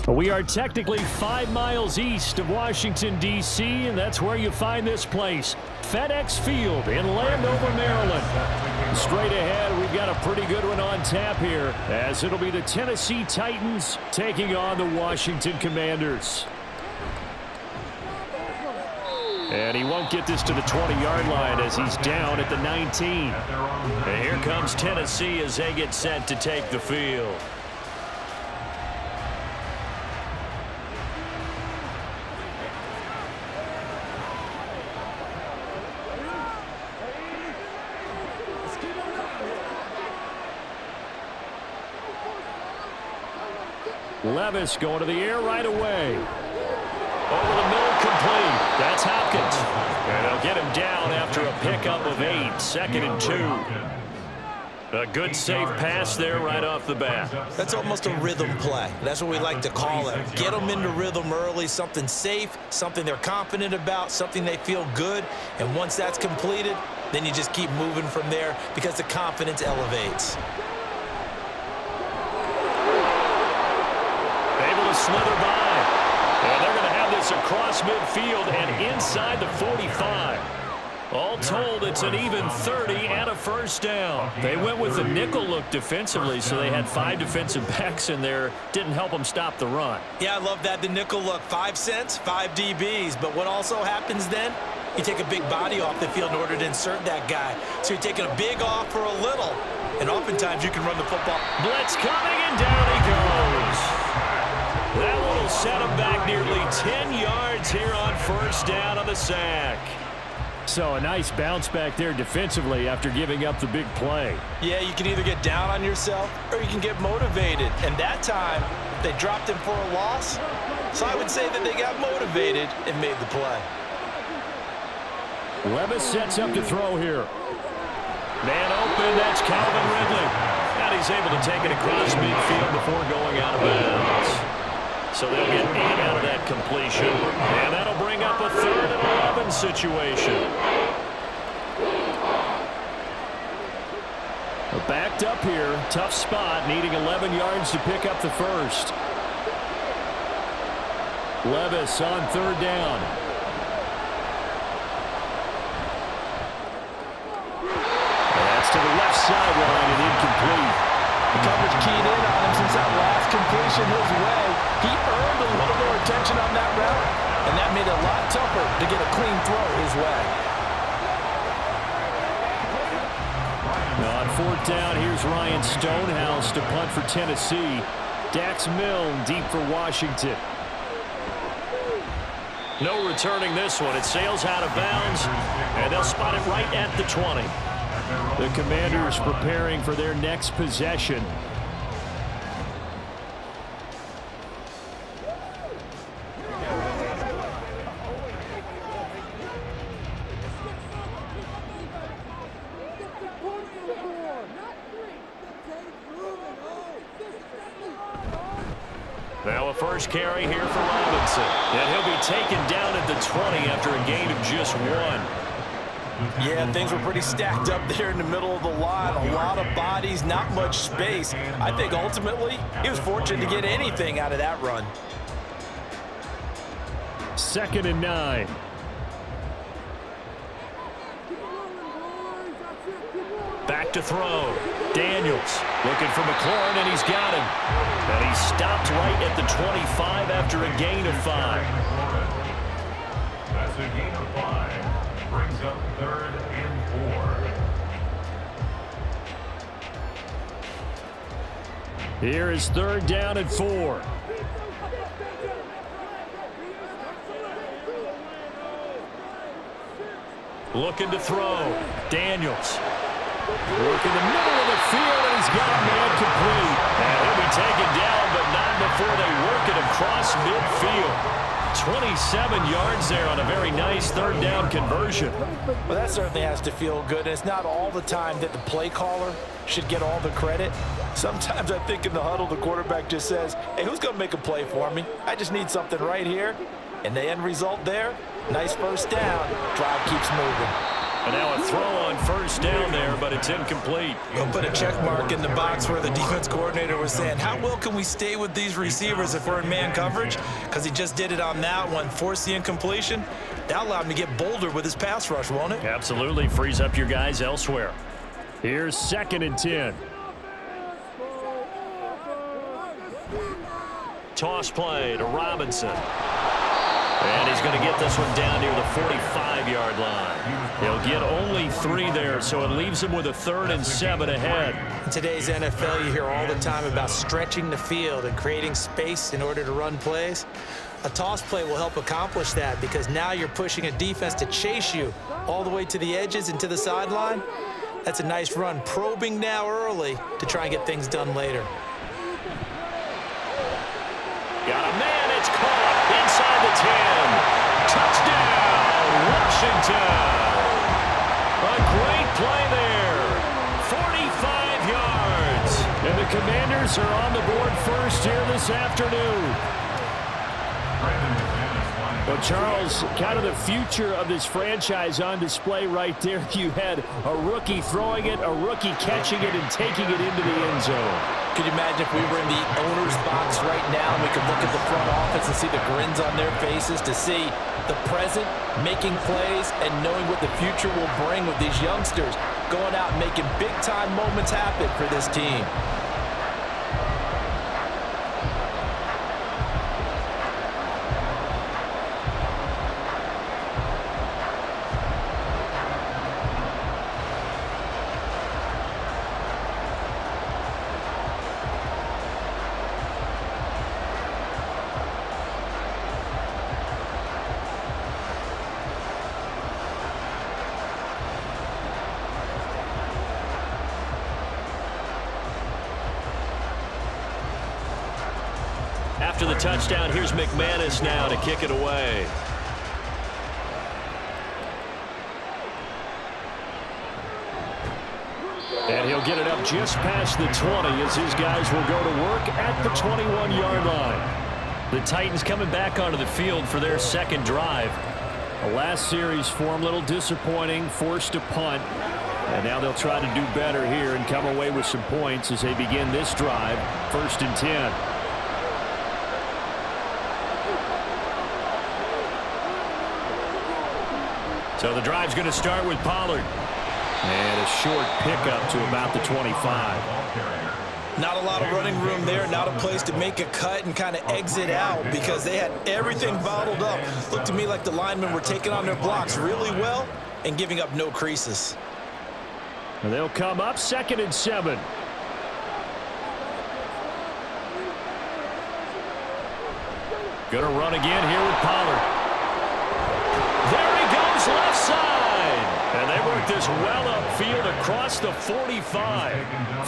We are technically 5 miles east of Washington, D.C., and that's where you find this place, FedEx Field in Landover, Maryland. Straight ahead, we've got a pretty good one on tap here, as it'll be the Tennessee Titans taking on the Washington Commanders. And he won't get this to the 20-yard line as he's down at the 19. And here comes Tennessee as they get set to take the field. Levis going to the air right away. Over the middle, complete. That's Hopkins. And they'll get him down after a pickup of 8, 2nd and 2. A good, safe pass there right off the bat. That's almost a rhythm play. That's what we like to call it. Get them into rhythm early, something safe, something they're confident about, something they feel good. And once that's completed, then you just keep moving from there because the confidence elevates. Able to slither by. And they're going to have this across midfield and inside the 45. All told, it's an even 30 and a first down. They went with the nickel look defensively, so they had 5 defensive backs in there. Didn't help them stop the run. Yeah, I love that, the nickel look. 5 cents, 5 DBs. But what also happens then? You take a big body off the field in order to insert that guy. So you're taking a big off for a little. And oftentimes you can run the football. Blitz coming, and down he goes. That one will set him back nearly 10 yards here on first down on the sack. So a nice bounce back there defensively after giving up the big play. Yeah, you can either get down on yourself or you can get motivated. And that time, they dropped him for a loss. So I would say that they got motivated and made the play. Levis sets up to throw here. Man open, that's Calvin Ridley. And he's able to take it across midfield before going out of bounds. So they'll get 8 out of that completion. And that'll bring up a 3rd and 11 situation. Backed up here. Tough spot, needing 11 yards to pick up the first. Levis on 3rd down. That's to the left sideline and incomplete. The coverage keyed in on him since that last completion his way. He earned a little more attention on that route, and that made it a lot tougher to get a clean throw his way. Now on 4th down, here's Ryan Stonehouse to punt for Tennessee. Dax Milne deep for Washington. No returning this one. It sails out of bounds, and they'll spot it right at the 20. The Commanders preparing for their next possession. Now a first carry here for Robinson. And he'll be taken down at the 20 after a gain of just 1. Yeah, things were pretty stacked up there in the middle of the line. A lot of bodies, not much space. I think ultimately he was fortunate to get anything out of that run. 2nd and 9. Back to throw. Daniels looking for McLaurin, and he's got him. And he stopped right at the 25 after a gain of 5. That's a gain of 5. Brings up 3rd and 4. Here is 3rd down and 4. Looking to throw. Daniels. Work in the middle of the field, and he's got a man complete. And he'll be taken down, but not before they work it across midfield. 27 yards there on a very nice 3rd down conversion. Well, that certainly has to feel good. It's not all the time that the play caller should get all the credit. Sometimes I think in the huddle, the quarterback just says, hey, who's going to make a play for me? I just need something right here. And the end result there, nice first down. Drive keeps moving. And now a throw on first down there, but it's incomplete. We'll put a check mark in the box where the defense coordinator was saying, how well can we stay with these receivers if we're in man coverage? Because he just did it on that one, forced the incompletion. That allowed him to get bolder with his pass rush, won't it? Absolutely. Frees up your guys elsewhere. Here's 2nd and 10. Toss play to Robinson. And he's going to get this one down near the 45-yard line. He'll get only 3 there, so it leaves him with a 3rd and 7 ahead. In today's NFL, you hear all the time about stretching the field and creating space in order to run plays. A toss play will help accomplish that because now you're pushing a defense to chase you all the way to the edges and to the sideline. That's a nice run, probing now early to try and get things done later. Got a man, it's caught inside the 10. Touchdown, Washington. A great play there. 45 yards. And the Commanders are on the board first here this afternoon. Well, Charles, kind of the future of this franchise on display right there. You had a rookie throwing it, a rookie catching it, and taking it into the end zone. Could you imagine if we were in the owner's box right now and we could look at the front office and see the grins on their faces, to see the present making plays and knowing what the future will bring with these youngsters going out and making big-time moments happen for this team. After the touchdown, here's McManus now to kick it away. And he'll get it up just past the 20 as his guys will go to work at the 21-yard line. The Titans coming back onto the field for their 2nd drive. The last series for them, a little disappointing, forced a punt. And now they'll try to do better here and come away with some points as they begin this drive, 1st and 10. So the drive's going to start with Pollard. And a short pickup to about the 25. Not a lot of running room there, not a place to make a cut and kind of exit out because they had everything bottled up. Looked to me like the linemen were taking on their blocks really well and giving up no creases. And they'll come up 2nd and 7. Going to run again here with Pollard. There he goes, left side. And they work this well upfield across the 45.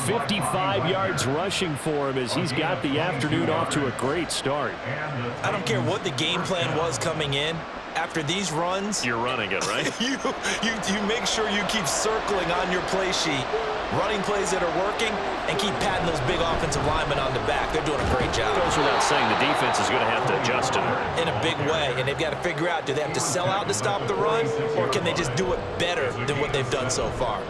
55 yards rushing for him as he's got the afternoon off to a great start. I don't care what the game plan was coming in. After these runs, you're running it, right? you make sure you keep circling on your play sheet, running plays that are working, and keep patting those big offensive linemen on the back. They're doing a great job. Goes without saying the defense is going to have to adjust to it. In a big way, and they've got to figure out, do they have to sell out to stop the run, or can they just do it better than what they've done so far?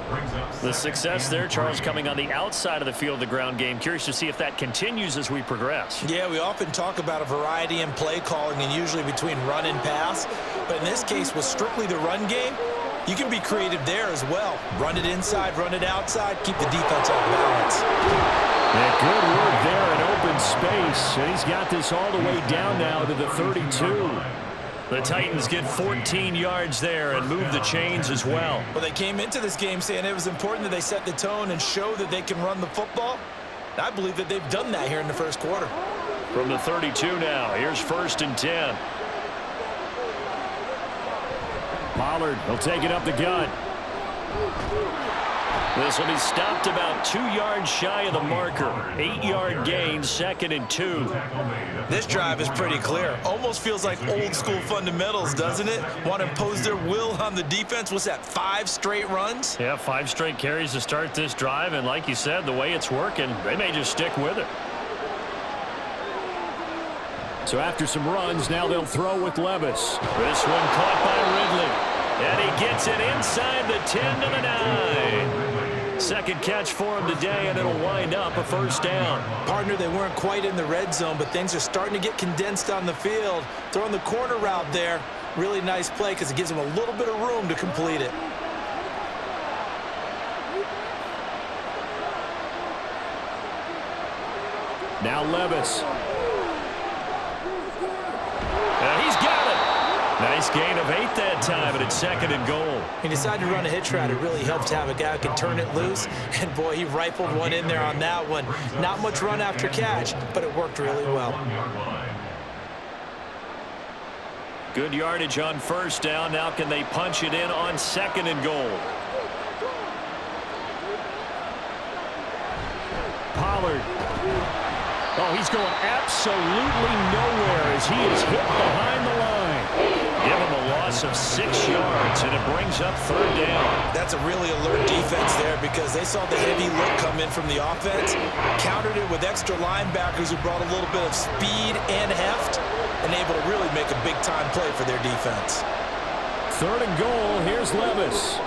The success there, Charles, coming on the outside of the field, the ground game. Curious to see if that continues as we progress. Yeah, we often talk about a variety in play calling and usually between run and pass. But in this case, with strictly the run game, you can be creative there as well. Run it inside, run it outside, keep the defense off balance. Yeah, good work there in open space. And he's got this all the way down now to the 32. The Titans get 14 yards there and move the chains as well. Well, they came into this game saying it was important that they set the tone and show that they can run the football. I believe that they've done that here in the first quarter. From the 32 now, here's 1st and 10. Pollard will take it up the gut. This will be stopped about 2 yards shy of the marker. 8-yard gain, 2nd and 2. This drive is pretty clear. Almost feels like old school fundamentals, doesn't it? Want to impose their will on the defense. What's that, 5 straight runs? Yeah, 5 straight carries to start this drive. And like you said, the way it's working, they may just stick with it. So after some runs, now they'll throw with Levis. This one caught by Ridley. And he gets it inside the 10 to the 9. Second catch for him today, and it'll wind up a first down. Partner, they weren't quite in the red zone, but things are starting to get condensed on the field. Throwing the corner route there, really nice play because it gives them a little bit of room to complete it. Now Levis. And he's got it. Nice gain of 8 that time, and it's second and goal. He decided to run a hitch route. It really helped to have a guy who can turn it loose. And, boy, he rifled one in there on that one. Not much run after catch, but it worked really well. Good yardage on first down. Now can they punch it in on second and goal? Pollard. Oh, he's going absolutely nowhere as he is hit behind the line. Give him a loss of 6 yards, and it brings up third down. That's a really alert defense there because they saw the heavy look come in from the offense, countered it with extra linebackers who brought a little bit of speed and heft, and able to really make a big-time play for their defense. Third and goal. Here's Levis.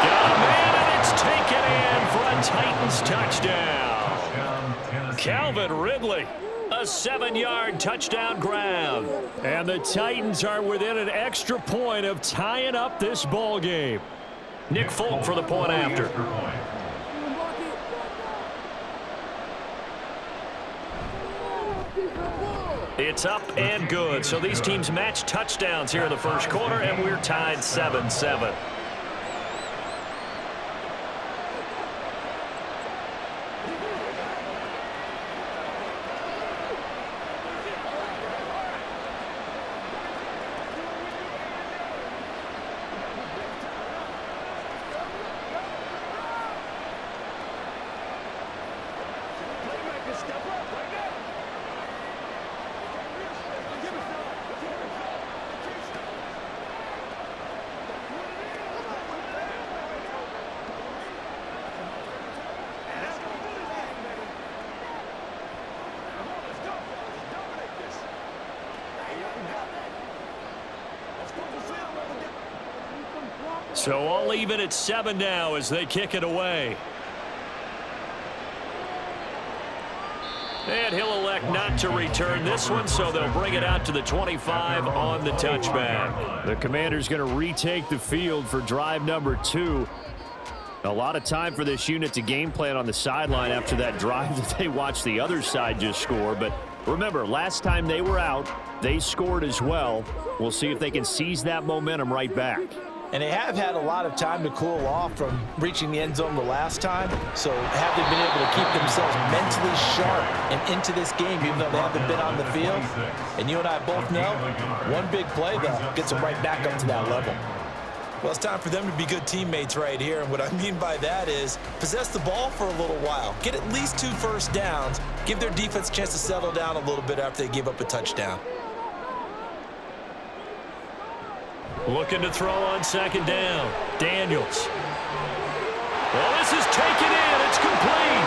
Got a man, and it's taken in for a Titans touchdown. Calvin Ridley, a 7-yard touchdown grab. And the Titans are within an extra point of tying up this ball game. Nick Folk for the point after. It's up and good. So these teams match touchdowns here in the first quarter, and we're tied 7-7. So all even at 7 now as they kick it away. And he'll elect not to return this one, so they'll bring it out to the 25 on the touchback. The Commanders going to retake the field for drive number 2. A lot of time for this unit to game plan on the sideline after that drive that they watched the other side just score. But remember, last time they were out, they scored as well. We'll see if they can seize that momentum right back. And they have had a lot of time to cool off from reaching the end zone the last time. So have they been able to keep themselves mentally sharp and into this game, even though they haven't been on the field? And you and I both know, one big play, though, gets them right back up to that level. Well, it's time for them to be good teammates right here. And what I mean by that is possess the ball for a little while. Get at least 2 first downs. Give their defense a chance to settle down a little bit after they give up a touchdown. Looking to throw on second down. Daniels. Well, this is taken in. It's complete.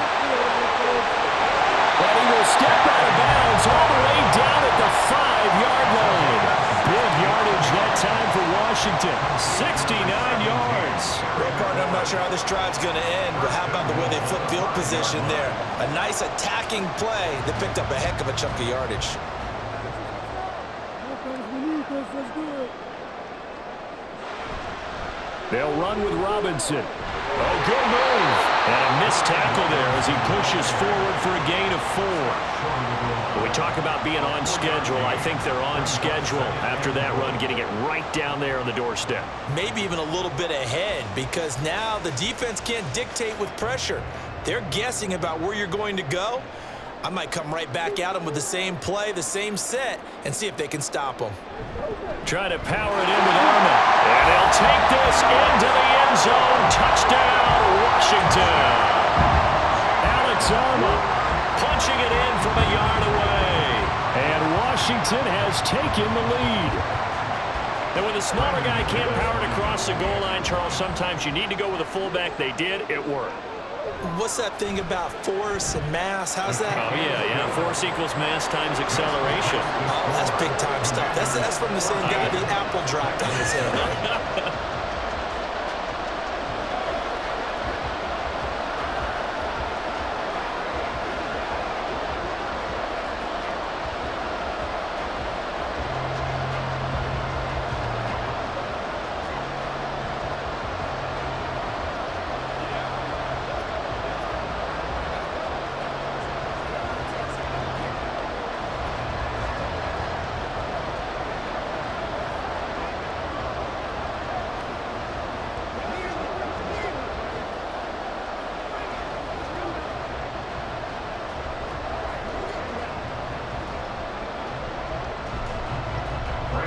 And he will step out of bounds all the way down at the 5-yard line. Big yardage that time for Washington. 69 yards. Well, partner, I'm not sure how this drive's going to end, but how about the way they flip field position there? A nice attacking play that picked up a heck of a chunk of yardage. They'll run with Robinson. Oh, good move. And a missed tackle there as he pushes forward for a gain of 4. When we talk about being on schedule, I think they're on schedule after that run, getting it right down there on the doorstep. Maybe even a little bit ahead because now the defense can't dictate with pressure. They're guessing about where you're going to go. I might come right back at them with the same play, the same set, and see if they can stop them. Try to power it in with Arma. And they'll take this into the end zone. Touchdown, Washington. Alex Arma punching it in from a yard away. And Washington has taken the lead. And when the smaller guy can't power it across the goal line, Charles, sometimes you need to go with a fullback. They did. It worked. What's that thing about force and mass? How's that? Oh, yeah. Force equals mass times acceleration. Oh, that's big-time stuff. That's from the same guy the apple dropped on his head, right?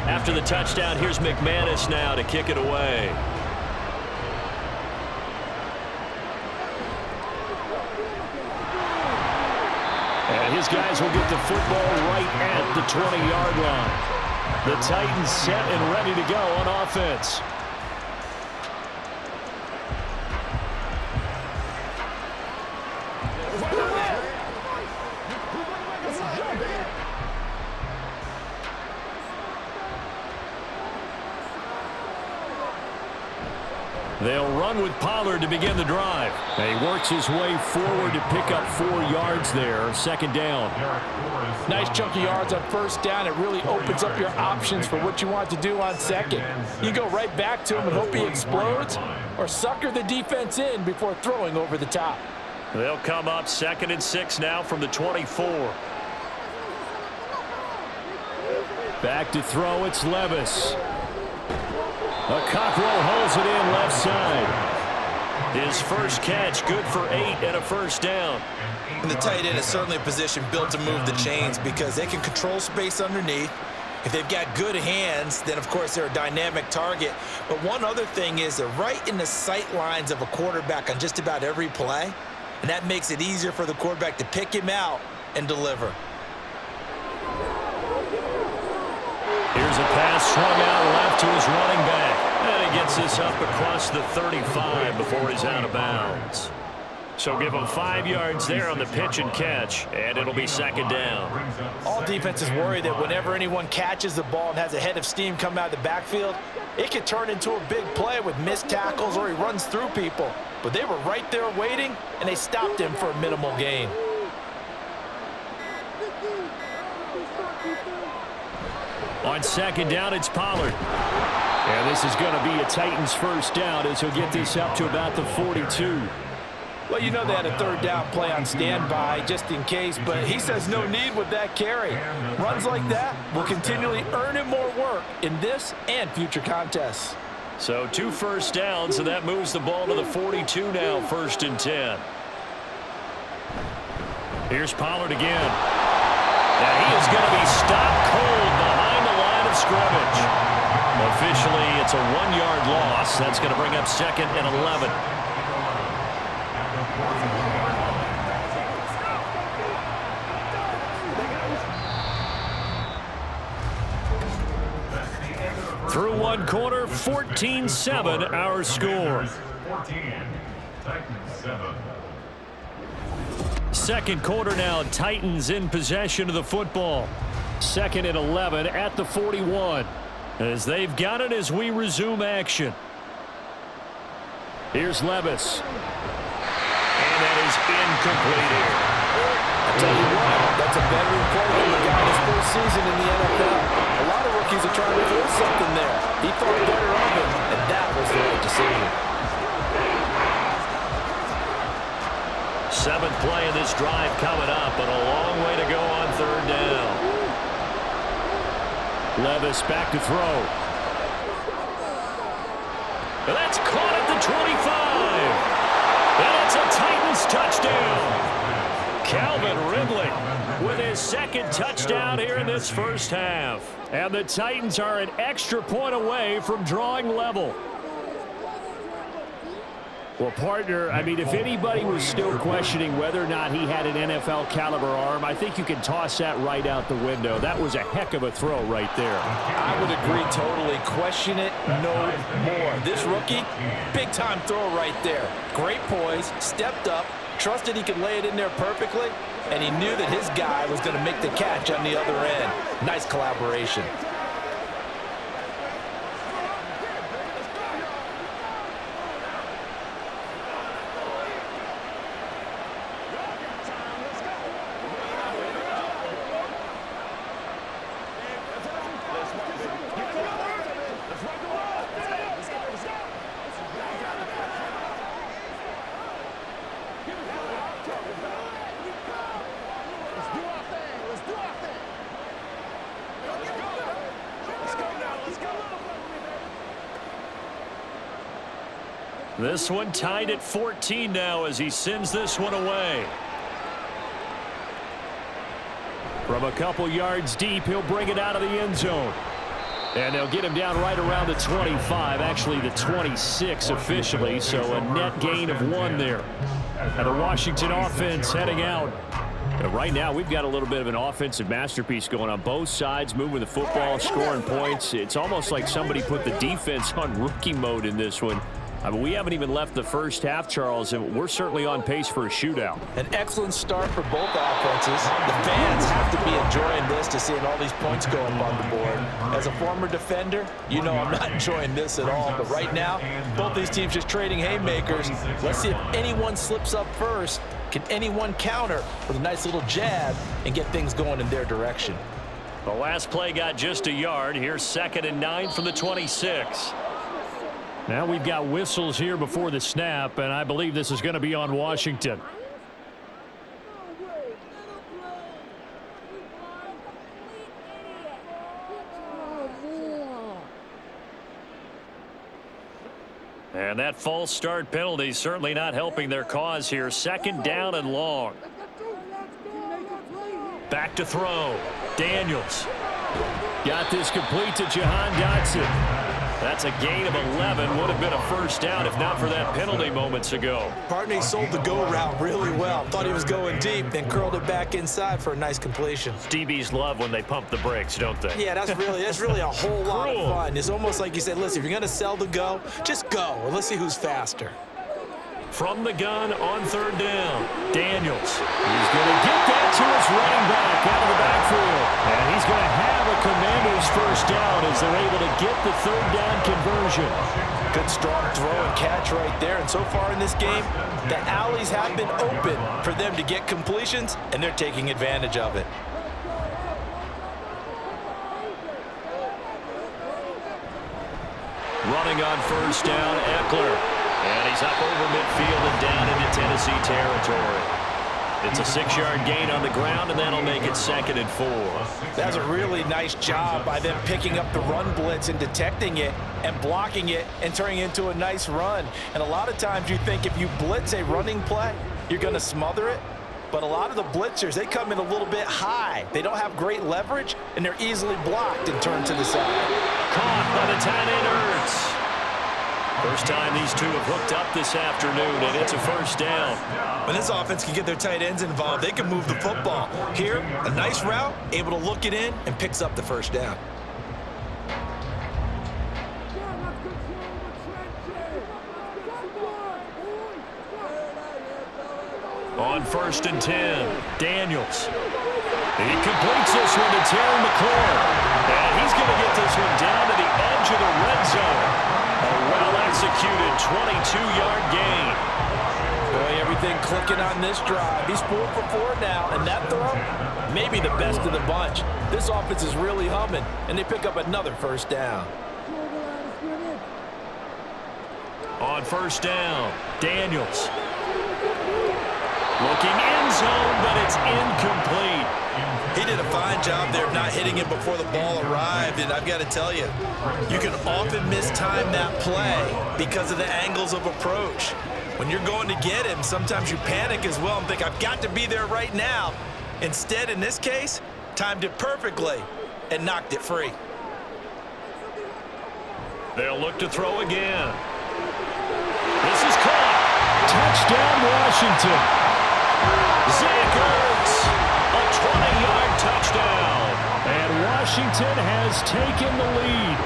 After the touchdown, here's McManus now to kick it away. And his guys will get the football right at the 20-yard line. The Titans set and ready to go on offense. They'll run with Pollard to begin the drive. And he works his way forward to pick up 4 yards there. Second down. Nice chunk of yards on first down. It really opens up your options for what you want to do on second. You go right back to him and hope he explodes, or sucker the defense in before throwing over the top. They'll come up 2nd and 6 now from the 24. Back to throw, it's Levis. A Cockrell holds it in left side. His first catch, good for 8 and a first down. And the tight end is certainly a position built to move the chains because they can control space underneath. If they've got good hands, then, of course, they're a dynamic target. But one other thing is they're right in the sight lines of a quarterback on just about every play, and that makes it easier for the quarterback to pick him out and deliver. Here's a pass swung out left to his running back. And he gets this up across the 35 before he's out of bounds. So give him 5 yards there on the pitch and catch, and it'll be second down. All defenses worry that whenever anyone catches the ball and has a head of steam come out of the backfield, it can turn into a big play with missed tackles or he runs through people. But they were right there waiting, and they stopped him for a minimal gain. On second down, it's Pollard. And this is going to be a Titans first down as he'll get this up to about the 42. Well, you know they had a third down play on standby just in case, but he says no need with that carry. Runs like that will continually earn him more work in this and future contests. So 2 first downs, and that moves the ball to the 42 now, 1st and 10. Here's Pollard again. And he is going to be stopped cold behind the line of scrimmage. Officially, it's a 1-yard loss. That's going to bring up 2nd and 11. Through 1 quarter, 14-7 our score. 14, Titans 7. Second quarter now, Titans in possession of the football. 2nd and 11 at the 41. As they've got it as we resume action. Here's Levis. And that is incomplete here. I tell you what, that's a veteran play from the guy in his first season in the NFL. A lot of rookies are trying to force something there. He thought better of it, and that was the right decision. 7th play of this drive coming up, but a long way to go on 3rd down. Levis back to throw. And that's caught at the 25. And it's a Titans touchdown. Calvin Ridley with his 2nd touchdown here in this first half. And the Titans are an extra point away from drawing level. Well, partner, I mean, if anybody was still questioning whether or not he had an NFL caliber arm, I think you can toss that right out the window. That was a heck of a throw right there. I would agree totally. Question it no more. This rookie, big-time throw right there. Great poise, stepped up, trusted he could lay it in there perfectly, and he knew that his guy was going to make the catch on the other end. Nice collaboration. This one tied at 14 now as he sends this one away. From a couple yards deep, he'll bring it out of the end zone. And they'll get him down right around the 25, actually the 26 officially, so a net gain of 1 there. Now the Washington offense heading out. Right now, we've got a little bit of an offensive masterpiece going on both sides, moving the football, scoring points. It's almost like somebody put the defense on rookie mode in this one. I mean, we haven't even left the first half, Charles, and we're certainly on pace for a shootout. An excellent start for both offenses. The fans have to be enjoying this to seeing all these points go up on the board. As a former defender, you know I'm not enjoying this at all. But right now, both these teams just trading haymakers. Let's see if anyone slips up first. Can anyone counter with a nice little jab and get things going in their direction? The last play got just a yard. Here's 2nd and 9 from the 26. Now we've got whistles here before the snap, and I believe this is going to be on Washington. And that false start penalty certainly not helping their cause here. 2nd down and long. Back to throw. Daniels. Got this complete to Jahan Dotson. That's a gain of 11. Would have been a first down if not for that penalty moments ago. Partner, he sold the go route really well. Thought he was going deep, then curled it back inside for a nice completion. DBs love when they pump the brakes, don't they? Yeah, that's really a whole lot of fun. It's almost like you said, listen, if you're going to sell the go, just go, and let's see who's faster. From the gun on 3rd down, Daniels. He's going to get that to his running back out of the backfield. And he's going to have a Commander's first down as they're able to get the 3rd down conversion. Good strong throw and catch right there. And so far in this game, the alleys have been open for them to get completions, and they're taking advantage of it. Running on 1st down, Eckler. And he's up over midfield and down into Tennessee territory. It's a 6-yard gain on the ground, and that'll make it 2nd and 4. That's a really nice job by them picking up the run blitz and detecting it and blocking it and turning it into a nice run. And a lot of times you think if you blitz a running play, you're going to smother it. But a lot of the blitzers, they come in a little bit high. They don't have great leverage, and they're easily blocked and turned to the side. Caught by the tight end Ertz. First time these two have hooked up this afternoon, and it's a first down. When this offense can get their tight ends involved, they can move the football. Here, a nice route, able to look it in, and picks up the first down. On 1st and 10, Daniels. He completes this one to Terry McLaurin. And he's going to get this one down to the edge of the red zone. A well-executed 22-yard gain. Boy, everything clicking on this drive. He's 4 for 4 now, and that throw, maybe the best of the bunch. This offense is really humming, and they pick up another first down. On 1st down, Daniels. Looking end zone, but it's incomplete. He did a fine job there of not hitting it before the ball arrived, and I've got to tell you, you can often mistime that play because of the angles of approach. When you're going to get him, sometimes you panic as well and think, I've got to be there right now. Instead, in this case, timed it perfectly and knocked it free. They'll look to throw again. This is caught. Touchdown, Washington. Zach Ertz, a 20-yard touchdown. And Washington has taken the lead.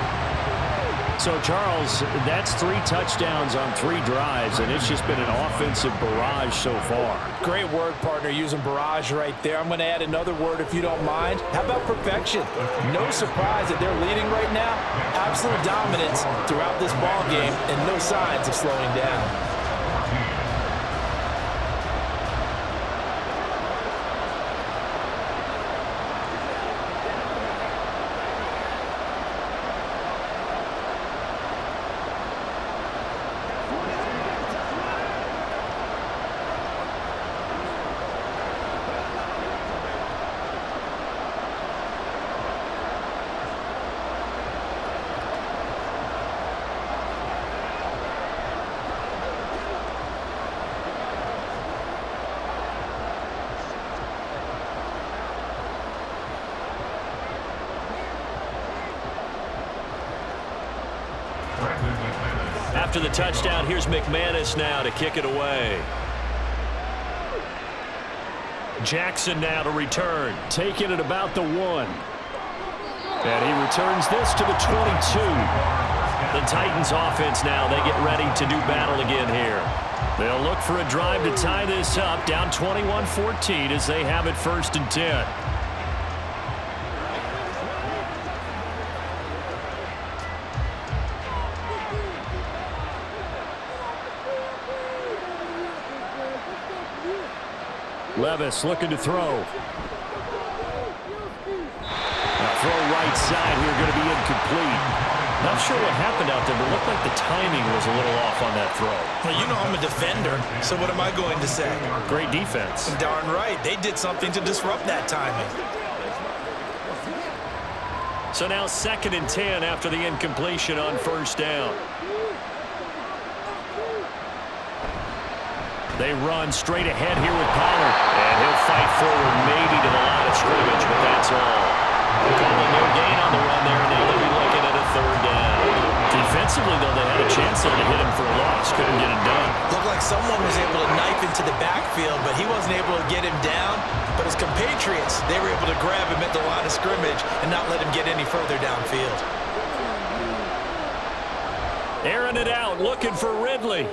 So, Charles, that's 3 touchdowns on 3 drives, and it's just been an offensive barrage so far. Great word, partner, using barrage right there. I'm going to add another word if you don't mind. How about perfection? No surprise that they're leading right now. Absolute dominance throughout this ball game and no signs of slowing down. After the touchdown, here's McManus now to kick it away. Jackson now to return, taking it about the 1. And he returns this to the 22. The Titans offense now, they get ready to do battle again here. They'll look for a drive to tie this up, down 21-14 as they have it 1st and 10. Levis looking to throw. Now throw right side here, going to be incomplete. Not sure what happened out there, but it looked like the timing was a little off on that throw. Well, you know I'm a defender, so what am I going to say? Great defense. Darn right. They did something to disrupt that timing. So now 2nd and 10 after the incompletion on 1st down. They run straight ahead here with Pollard. And he'll fight forward maybe to the line of scrimmage, but that's all. Calling no gain on the run there, and now they'll be looking at a 3rd down. Defensively, though, they had a chance there to hit him for a loss. Couldn't get it done. Looked like someone was able to knife into the backfield, but he wasn't able to get him down. But his compatriots, they were able to grab him at the line of scrimmage and not let him get any further downfield. Airing it out, looking for Ridley.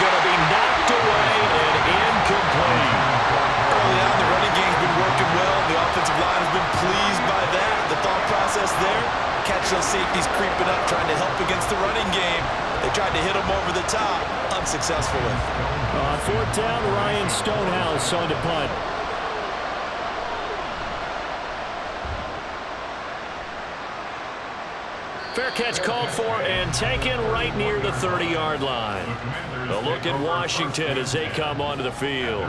Going to be knocked away and incomplete. Early on, the running game's been working well. The offensive line has been pleased by that. The thought process there, catch those safeties creeping up, trying to help against the running game. They tried to hit them over the top, unsuccessfully. On 4th down, Ryan Stonehouse on to punt. Fair catch called for and taken right near the 30-yard line. A look at Washington as they come onto the field.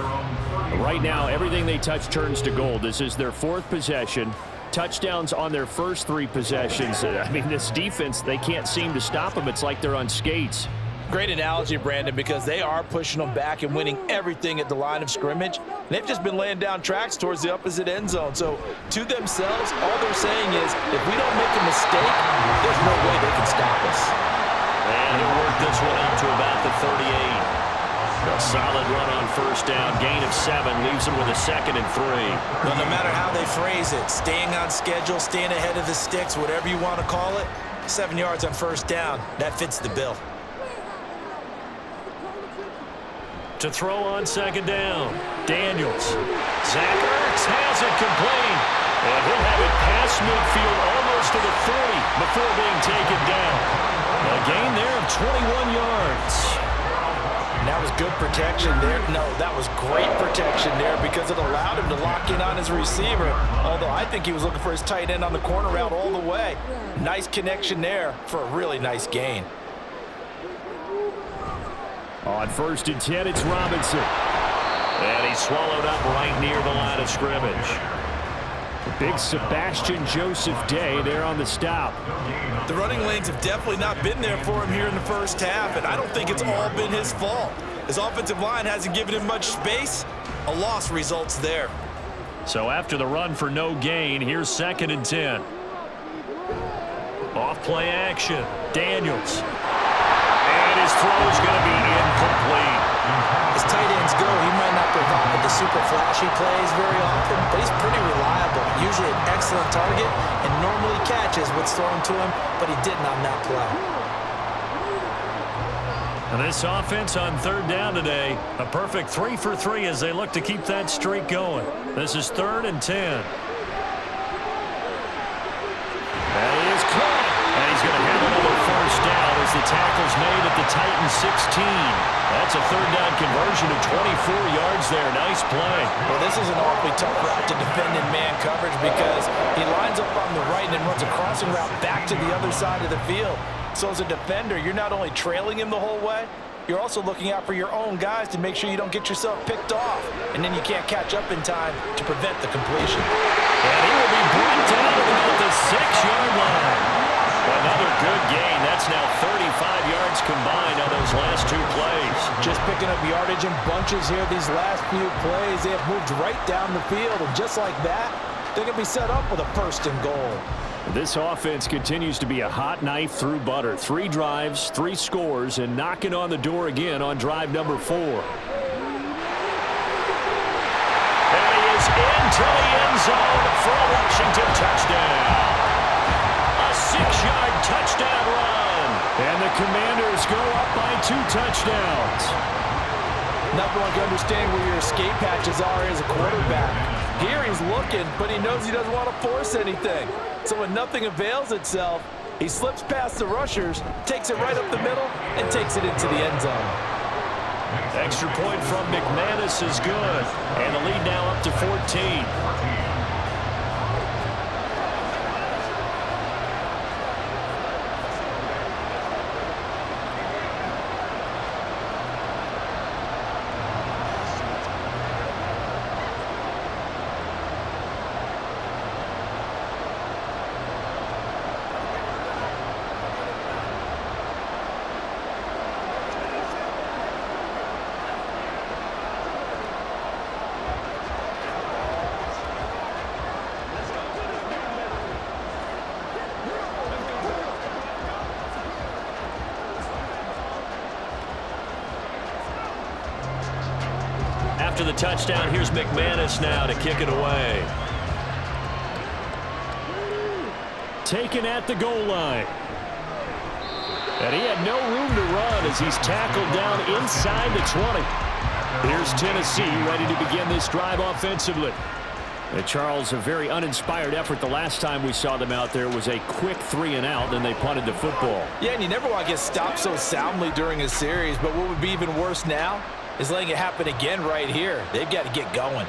Right now, everything they touch turns to gold. This is their 4th possession. Touchdowns on their first 3 possessions. I mean, this defense, they can't seem to stop them. It's like they're on skates. Great analogy, Brandon, because they are pushing them back and winning everything at the line of scrimmage. They've just been laying down tracks towards the opposite end zone. So to themselves, all they're saying is, if we don't make a mistake, there's no way they can stop us. And he'll work this one out to about the 38. A solid run on 1st down, gain of 7, leaves them with a 2nd and 3. Well, no matter how they phrase it, staying on schedule, staying ahead of the sticks, whatever you want to call it, 7 yards on 1st down, that fits the bill. To throw on 2nd down, Daniels. Zach Ertz has it complete. And he'll have it past midfield almost to the 40 before being taken down. A gain there of 21 yards. And that was good protection there. No, that was great protection there because it allowed him to lock in on his receiver. Although I think he was looking for his tight end on the corner route all the way. Nice connection there for a really nice gain. On 1st and 10, it's Robinson. And he's swallowed up right near the line of scrimmage. The big Sebastian Joseph Day there on the stop. The running lanes have definitely not been there for him here in the 1st half, and I don't think it's all been his fault. His offensive line hasn't given him much space. A loss results there. So after the run for no gain, here's 2nd and 10. Off play action. Daniels. And his throw is going to be incomplete. As tight ends go, he might not provide the super flashy plays very often, but he's pretty reliable. Usually an excellent target and normally catches what's thrown to him, but he didn't on that play. And this offense on third down today, a perfect 3 for 3 as they look to keep that streak going. This is 3rd and 10. That is caught. And he's going to have another first down as the tackle's made at the Titans 16. That's a third down conversion of 24 yards there. Nice play. Well, this is an awfully tough route to defend in man coverage because he lines up on the right and then runs a crossing route back to the other side of the field. So as a defender, you're not only trailing him the whole way, you're also looking out for your own guys to make sure you don't get yourself picked off. And then you can't catch up in time to prevent the completion. And he will be brought down at about the 6-yard line. Another good gain. That's now 35 yards combined on those last 2 plays. Just picking up yardage in bunches here these last few plays. They have moved right down the field. And just like that, they're going to be set up with a 1st and goal. This offense continues to be a hot knife through butter. 3 drives, 3 scores, and knocking on the door again on drive number 4. And he is into the end zone for a Washington touchdown. A 6-yard touchdown run. And the Commanders go up by 2 touchdowns. Nothing like understanding where your escape hatches are as a quarterback. Here he's looking, but he knows he doesn't want to force anything. So when nothing avails itself, he slips past the rushers, takes it right up the middle, and takes it into the end zone. Extra point from McManus is good. And the lead now up to 14. After the touchdown, here's McManus now to kick it away. Taken at the goal line. And he had no room to run as he's tackled down inside the 20. Here's Tennessee ready to begin this drive offensively. And Charles, a very uninspired effort the last time we saw them out there was a quick 3 and out, then they punted the football. Yeah, and you never want to get stopped so soundly during a series, but what would be even worse now is letting it happen again right here. They've got to get going.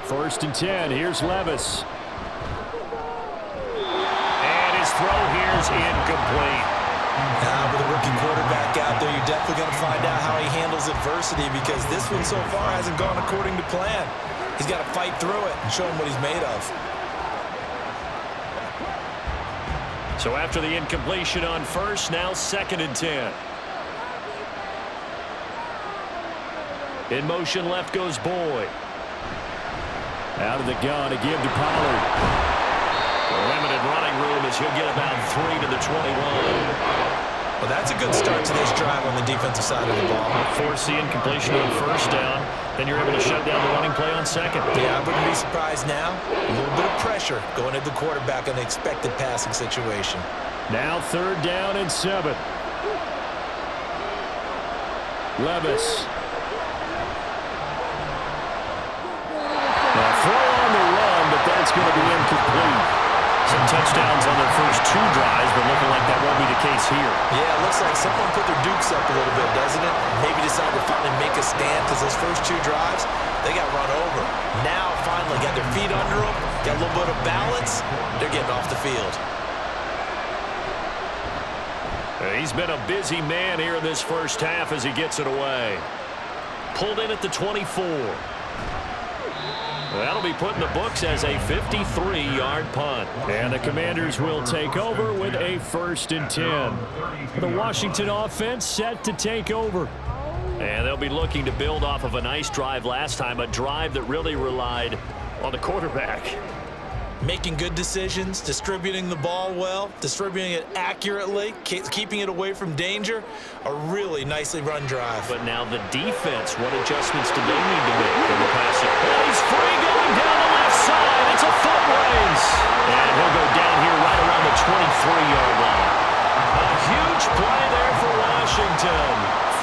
1st and 10. Here's Levis. And his throw here's incomplete. With a rookie quarterback out there, you're definitely going to find out how he handles adversity because this one so far hasn't gone according to plan. He's got to fight through it and show him what he's made of. So after the incompletion on 1st, now 2nd and 10. In motion, left goes Boyd. Out of the gun to give to Pollard. Limited running room as he'll get about 3 to the 21. Well, that's a good start to this drive on the defensive side of the ball. Force the incompletion on 1st down. Then you're able to shut down the running play on 2nd. Yeah, I wouldn't be surprised now. A little bit of pressure going at the quarterback on the expected passing situation. Now 3rd down and 7. Levis. Throw on the run, but that's going to be incomplete. Some touchdowns on their first 2 drives, but looking like that won't be the case here. Yeah, it looks like someone put their dukes up a little bit, doesn't it? Maybe decided to finally make a stand because those first 2 drives, they got run over. Now, finally, got their feet under them, got a little bit of balance. They're getting off the field. He's been a busy man here in this first half as he gets it away. Pulled in at the 24. That'll be put in the books as a 53-yard punt. And the Commanders will take over with a 1st and 10. The Washington offense set to take over. And they'll be looking to build off of a nice drive last time, a drive that really relied on the quarterback. Making good decisions, distributing the ball well, distributing it accurately, keeping it away from danger. A really nicely run drive. But now the defense, what adjustments do they need to make from the passing? And he's free going down the left side. It's a foot race. And he'll go down here right around the 23-yard line. A huge play there for Washington.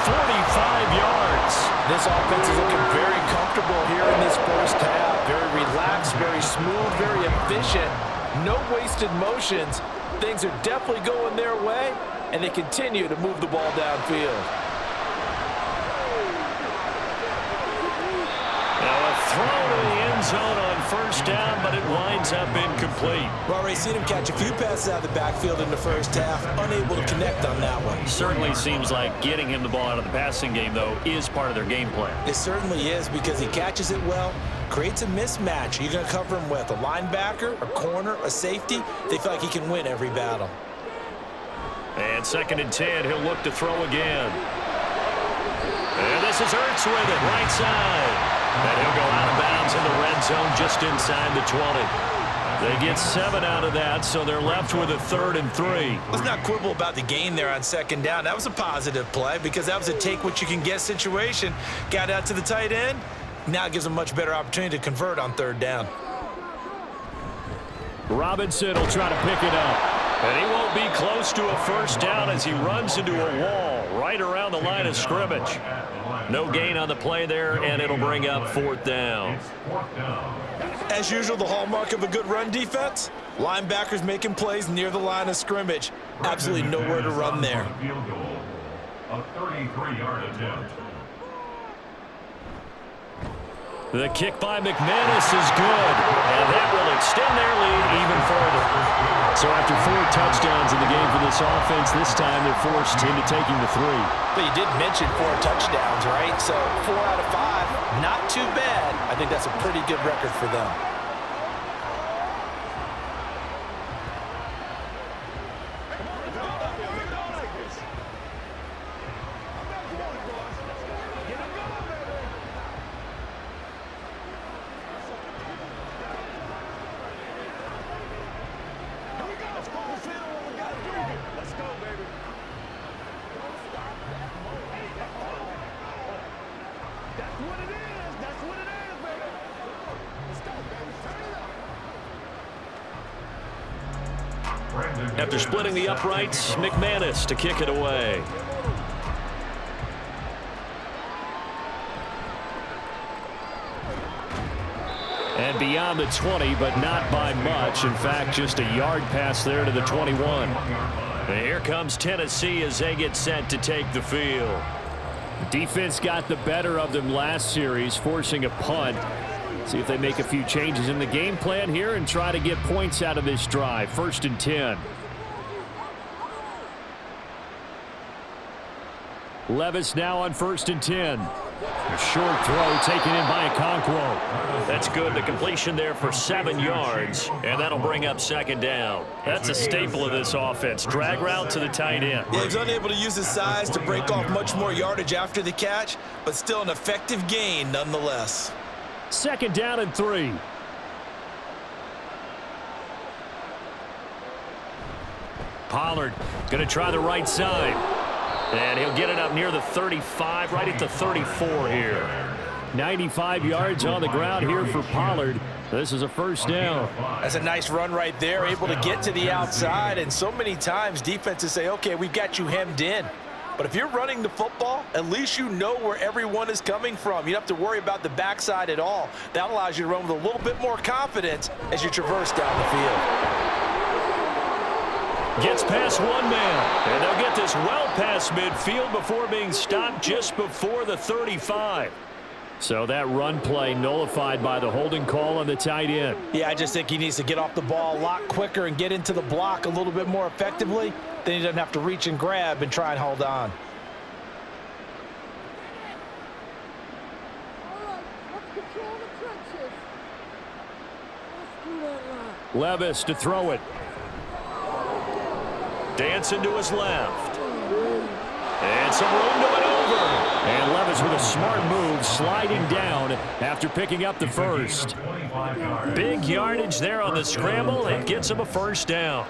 45 yards. This offense is looking very comfortable here in this first half. Very relaxed, very smooth, very efficient. No wasted motions. Things are definitely going their way, and they continue to move the ball downfield. Now a throw to the end zone on first down, but it winds up incomplete. Well, already seen him catch a few passes out of the backfield in the first half, unable to connect on that one. Certainly seems like getting him the ball out of the passing game, though, is part of their game plan. It certainly is, because he catches it well, creates a mismatch. You're going to cover him with a linebacker, a corner, a safety. They feel like he can win every battle. And 2nd and 10, he'll look to throw again. And this is Ertz with it, right side. And he'll go out of bounds in the red zone just inside the 20. They get 7 out of that, so they're left with a 3rd and 3. Let's not quibble about the gain there on 2nd down. That was a positive play because that was a take-what-you-can-get situation. Got out to the tight end. Now it gives them a much better opportunity to convert on 3rd down. Robinson will try to pick it up. And he won't be close to a first down as he runs into a wall right around the line of scrimmage. No gain on the play there, and it'll bring up 4th down. As usual, the hallmark of a good run defense, linebackers making plays near the line of scrimmage. Absolutely nowhere to run there. A 33-yard attempt. The kick by McManus is good, and that will extend their lead even further. So after 4 touchdowns in the game for this offense, this time they're forced into taking the 3. But you did mention 4 touchdowns, right? So 4 out of 5, not too bad. I think that's a pretty good record for them. After splitting the uprights, McManus to kick it away. And beyond the 20, but not by much. In fact, just a yard pass there to the 21. And here comes Tennessee as they get set to take the field. Defense got the better of them last series, forcing a punt. See if they make a few changes in the game plan here and try to get points out of this drive. 1st and 10. Levis now on 1st and 10. A short throw taken in by Okonkwo. That's good. The completion there for 7 yards, and that'll bring up 2nd down. That's a staple of this offense. Drag route to the tight end. Yeah, he's unable to use his size to break off much more yardage after the catch, but still an effective gain nonetheless. 2nd down and 3. Pollard going to try the right side. And he'll get it up near the 35, right at the 34 here. 95 yards on the ground here for Pollard. This is a 1st down. That's a nice run right there, able to get to the outside. And so many times defenses say, okay, we've got you hemmed in. But if you're running the football, at least you know where everyone is coming from. You don't have to worry about the backside at all. That allows you to run with a little bit more confidence as you traverse down the field. Gets past one man, and they'll get this well past midfield before being stopped just before the 35. So that run play nullified by the holding call on the tight end. Yeah, I just think he needs to get off the ball a lot quicker and get into the block a little bit more effectively. Then he doesn't have to reach and grab and try and hold on. Levis to throw it. Dancing to his left. And some room to it over. And Levis with a smart move, sliding down after picking up the first. Big yardage there on the scramble. It gets him a first down.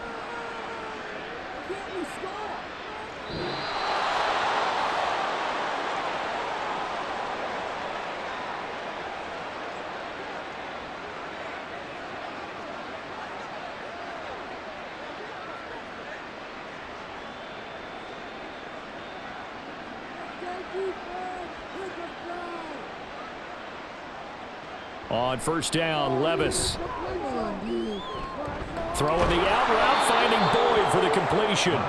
On first down, Levis. Throwing the out route, finding Boyd for the completion.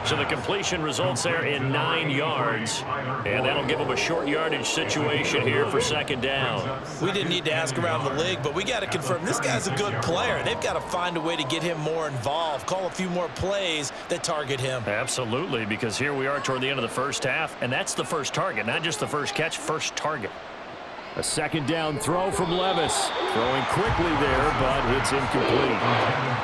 So the completion results there in 9 yards. And that'll give him a short yardage situation here for second down. We didn't need to ask around the league, but we got to confirm this guy's a good player. They've got to find a way to get him more involved, call a few more plays that target him. Absolutely, because here we are toward the end of the first half, and that's the first target, not just the first catch, first target. A second down throw from Levis. Throwing quickly there, but it's incomplete.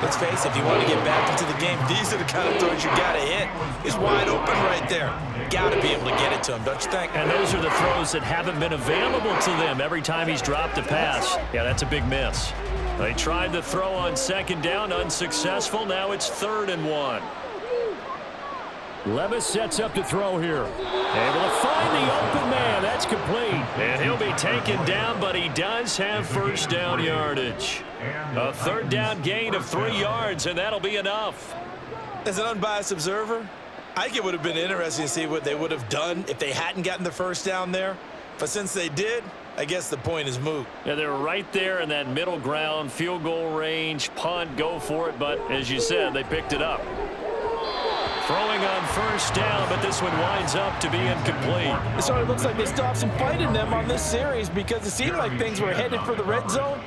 Let's face it, if you want to get back into the game, these are the kind of throws you got to hit. He's wide open right there. Got to be able to get it to him, don't you think? And those are the throws that haven't been available to them every time he's dropped a pass. Yeah, that's a big miss. They tried the throw on second down, unsuccessful. Now it's 3rd and 1. Levis sets up to throw here. Able to find the open man. That's complete. And he'll be taken down, but he does have first down yardage. A 3rd down gain of 3 yards, and that'll be enough. As an unbiased observer, I think it would have been interesting to see what they would have done if they hadn't gotten the first down there. But since they did, I guess the point is moot. Yeah, they're right there in that middle ground, field goal range, punt, go for it. But as you said, they picked it up. Throwing on first down, but this one winds up to be incomplete. It sort of looks like they still have some fight in them on this series because it seemed like things were headed for the red zone.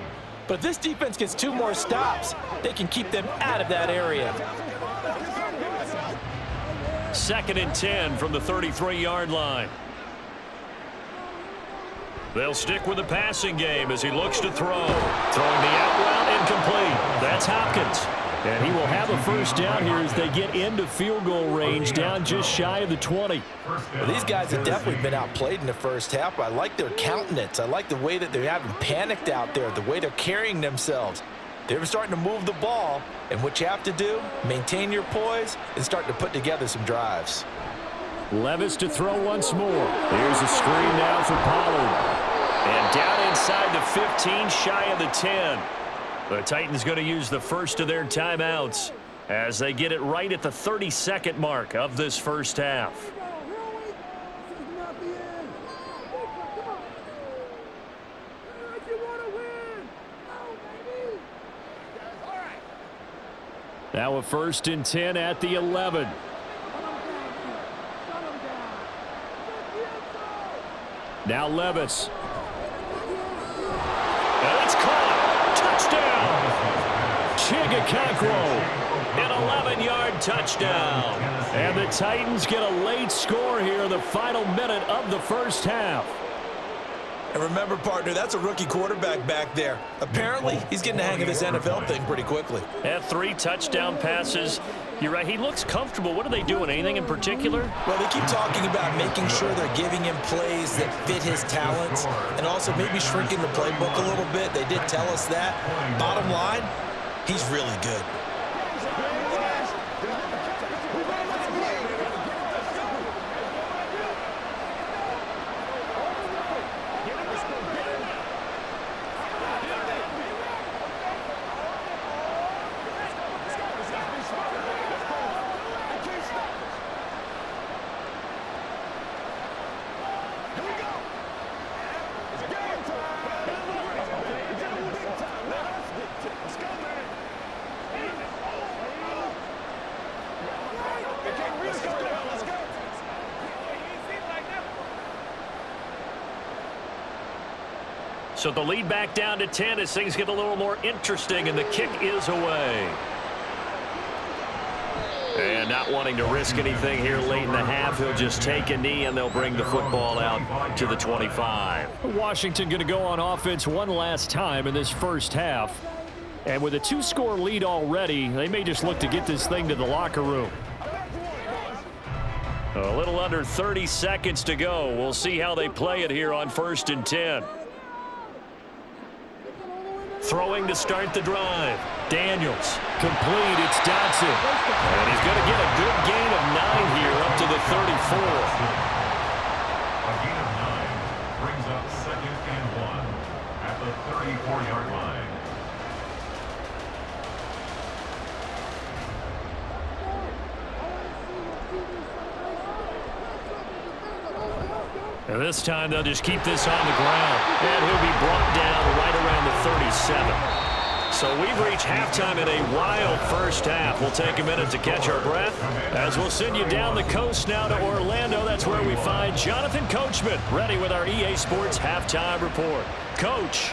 But if this defense gets 2 more stops, they can keep them out of that area. 2nd and 10 from the 33-yard line. They'll stick with the passing game as he looks to throw. Throwing the out route, incomplete. That's Hopkins. And he will have a first down here as they get into field goal range, down just shy of the 20. Well, these guys have definitely been outplayed in the first half. I like their countenance. I like the way that they haven't panicked out there, the way they're carrying themselves. They're starting to move the ball, and what you have to do, maintain your poise and start to put together some drives. Levis to throw once more. Here's a screen now for Pollard. And down inside the 15, shy of the 10. The Titans going to use the first of their timeouts as they get it right at the 32nd mark of this first half. Now a 1st and 10 at the 11. Now Levis. And it's caught. Touchdown. Chigakakwo. An 11-yard touchdown. And the Titans get a late score here in the final minute of the first half. And remember, partner, that's a rookie quarterback back there. Apparently, he's getting the hang of this NFL thing pretty quickly. Had 3 touchdown passes. You're right, he looks comfortable. What are they doing? Anything in particular? Well, they keep talking about making sure they're giving him plays that fit his talents and also maybe shrinking the playbook a little bit. They did tell us that. Bottom line, he's really good. So the lead back down to 10 as things get a little more interesting, and the kick is away. And not wanting to risk anything here late in the half, he'll just take a knee, and they'll bring the football out to the 25. Washington going to go on offense one last time in this first half. And with a 2-score lead already, they may just look to get this thing to the locker room. A little under 30 seconds to go. We'll see how they play it here on 1st and 10. Throwing to start the drive. Daniels. Complete. It's Dotson. And he's going to get a good gain of 9 here up to the 34. A gain of 9 brings up 2nd and 1 at the 34-yard line. And this time they'll just keep this on the ground. And he'll be brought down right around the 37. So we've reached halftime in a wild first half. We'll take a minute to catch our breath as we'll send you down the coast now to Orlando. That's where we find Jonathan Coachman ready with our EA Sports halftime report. Coach.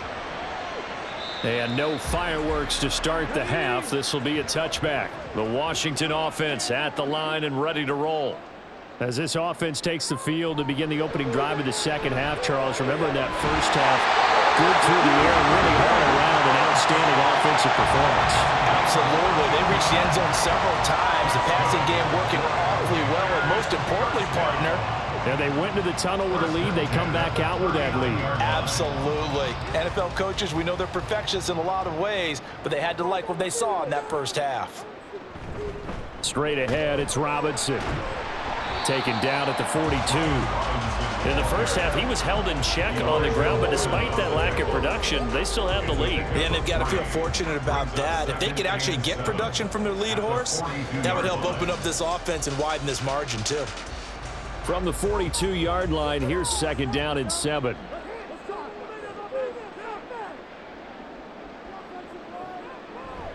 And no fireworks to start the half. This will be a touchback. The Washington offense at the line and ready to roll. As this offense takes the field to begin the opening drive of the second half, Charles, remember in that first half, good through the air, really all around an outstanding offensive performance. Absolutely. They reached the end zone several times. The passing game working awfully well, and most importantly, partner, and they went into the tunnel with a lead. They come back out with that lead. Absolutely. NFL coaches, we know they're perfectionists in a lot of ways, but they had to like what they saw in that first half. Straight ahead, it's Robinson. Taken down at the 42. In the first half, he was held in check on the ground, but despite that lack of production, they still have the lead. And they've got to feel fortunate about that. If they could actually get production from their lead horse, that would help open up this offense and widen this margin too. From the 42-yard line, here's 2nd down and 7.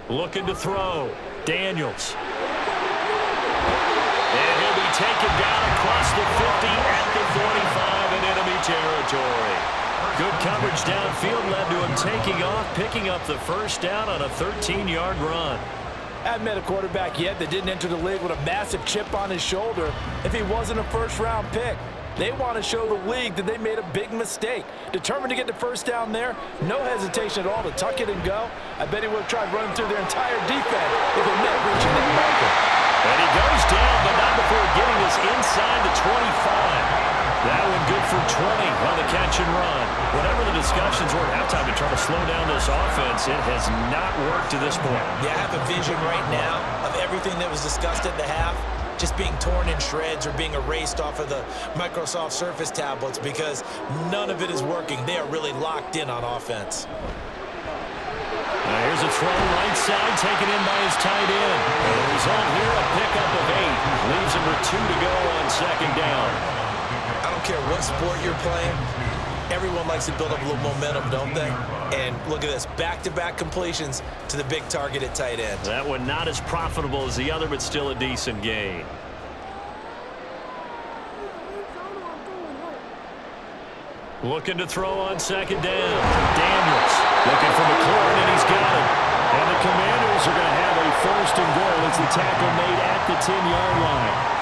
Looking to throw. Daniels. And he'll be taken down across the 50 at the 45 in enemy territory. Good coverage downfield led to him taking off, picking up the first down on a 13-yard run. Haven't met a quarterback yet that didn't enter the league with a massive chip on his shoulder if he wasn't a first-round pick. They want to show the league that they made a big mistake. Determined to get the first down there, no hesitation at all to tuck it and go. I bet he would have tried running through their entire defense if it meant reaching that marker. And he goes down, but not before getting this inside the 25. That one good for 20 on the catch and run. Whatever the discussions were at halftime to try to slow down this offense, it has not worked to this point. Yeah, I have a vision right now of everything that was discussed at the half just being torn in shreds or being erased off of the Microsoft Surface tablets because none of it is working. They are really locked in on offense. Now here's a throw right side taken in by his tight end. And the result here, a pickup of 8. Leaves him with 2 to go on 2nd down. I don't care what sport you're playing. Everyone likes to build up a little momentum, don't they? And look at this, back-to-back completions to the big target at tight end. That one not as profitable as the other, but still a decent gain. Looking to throw on 2nd down. Daniels looking for McLaurin, and he's got him. And the Commanders are going to have a 1st and goal. It's the tackle made at the 10-yard line.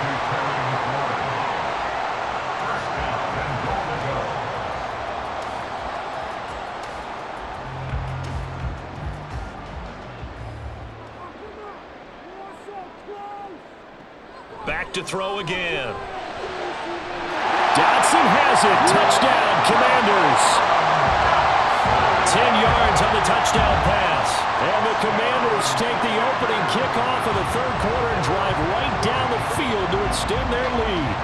Back to throw again. Dotson has it. Touchdown, Commanders. 10 yards on the touchdown pass. And the Commanders take the opening kickoff of the 3rd quarter and drive right down the field to extend their lead.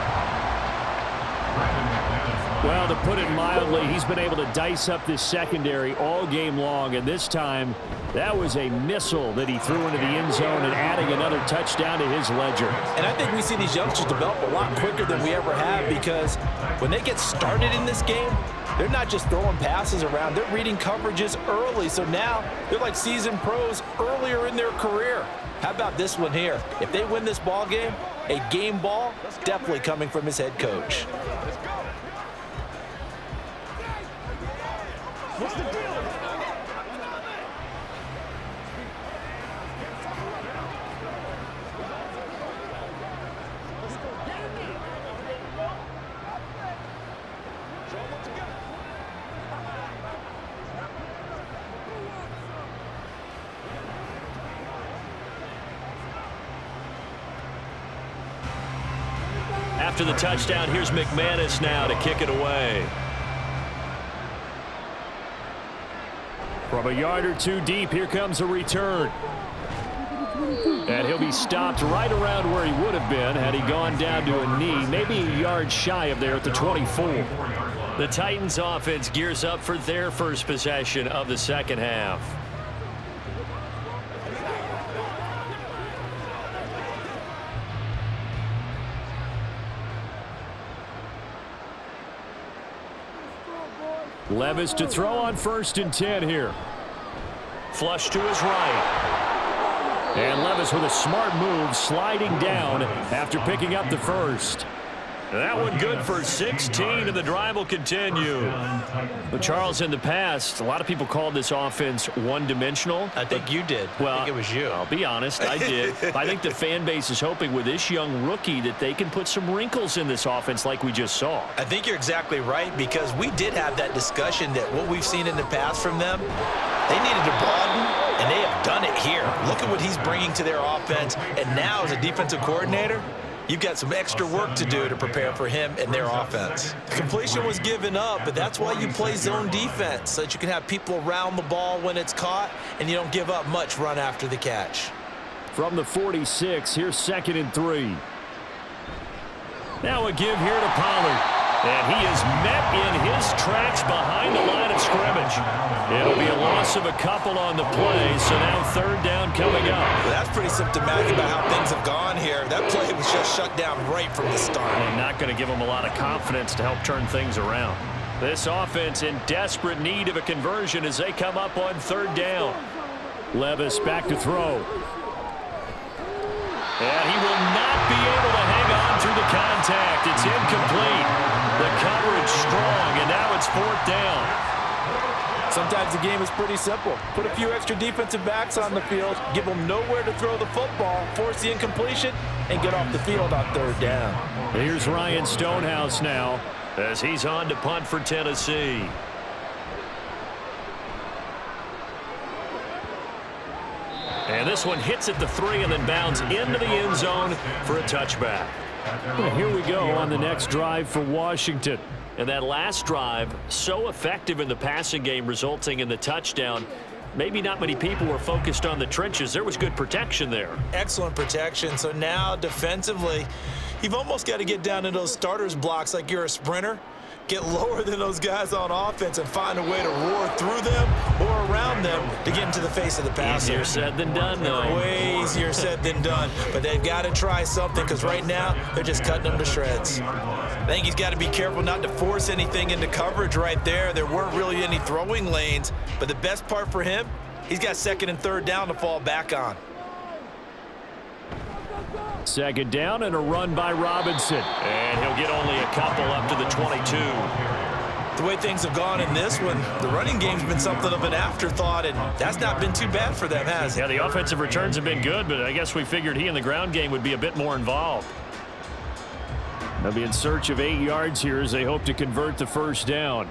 Well, to put it mildly, he's been able to dice up this secondary all game long, and this time that was a missile that he threw into the end zone and adding another touchdown to his ledger. And I think we see these youngsters develop a lot quicker than we ever have because when they get started in this game, they're not just throwing passes around. They're reading coverages early, so now they're like seasoned pros earlier in their career. How about this one here? If they win this ball game, a game ball, definitely coming from his head coach. What's the deal? After the touchdown, here's McManus now to kick it away. From a yard or two deep, here comes a return. And he'll be stopped right around where he would have been had he gone down to a knee, maybe a yard shy of there at the 24. The Titans offense gears up for their first possession of the second half. Levis to throw on 1st and 10 here. Flush to his right. And Levis with a smart move, sliding down after picking up the first. That one good for 16, and the drive will continue. But Charles, in the past, a lot of people called this offense one-dimensional. I think you did. Well, I think it was you. I'll be honest, I did. I think the fan base is hoping with this young rookie that they can put some wrinkles in this offense like we just saw. I think you're exactly right, because we did have that discussion that what we've seen in the past from them, they needed to broaden, and they have done it here. Look at what he's bringing to their offense, and now as a defensive coordinator, you've got some extra work to do to prepare for him and their offense. Completion was given up, but that's why you play zone defense, so that you can have people around the ball when it's caught, and you don't give up much run after the catch. From the 46, here's 2nd and 3. Now a give here to Pollard. And he is met in his tracks behind the line of scrimmage. It'll be a loss of a couple on the play, so now 3rd down coming up. Well, that's pretty symptomatic about how things have gone here. That play was just shut down right from the start. And not going to give them a lot of confidence to help turn things around. This offense in desperate need of a conversion as they come up on 3rd down. Levis back to throw. And he will not be able to hang on through the contact. It's incomplete. The coverage strong, and now it's 4th down. Sometimes the game is pretty simple. Put a few extra defensive backs on the field, give them nowhere to throw the football, force the incompletion, and get off the field on 3rd down. Here's Ryan Stonehouse now as he's on to punt for Tennessee. And this one hits at the 3 and then bounds into the end zone for a touchback. And here we go on the next drive for Washington. And that last drive, so effective in the passing game, resulting in the touchdown. Maybe not many people were focused on the trenches. There was good protection there. Excellent protection. So now defensively, you've almost got to get down to those starters blocks like you're a sprinter. Get lower than those guys on offense and find a way to roar through them or around them to get into the face of the passer. Easier said than done, though. Way easier said than done. But they've got to try something, because right now they're just cutting them to shreds. I think he's got to be careful not to force anything into coverage right there. There weren't really any throwing lanes. But the best part for him, he's got 2nd and 3rd down to fall back on. 2nd down and a run by Robinson. And he'll get only a couple up to the 22. The way things have gone in this one, the running game's been something of an afterthought, and that's not been too bad for them, has it? Yeah, the offensive returns have been good, but I guess we figured he in the ground game would be a bit more involved. They'll be in search of 8 yards here as they hope to convert the 1st down.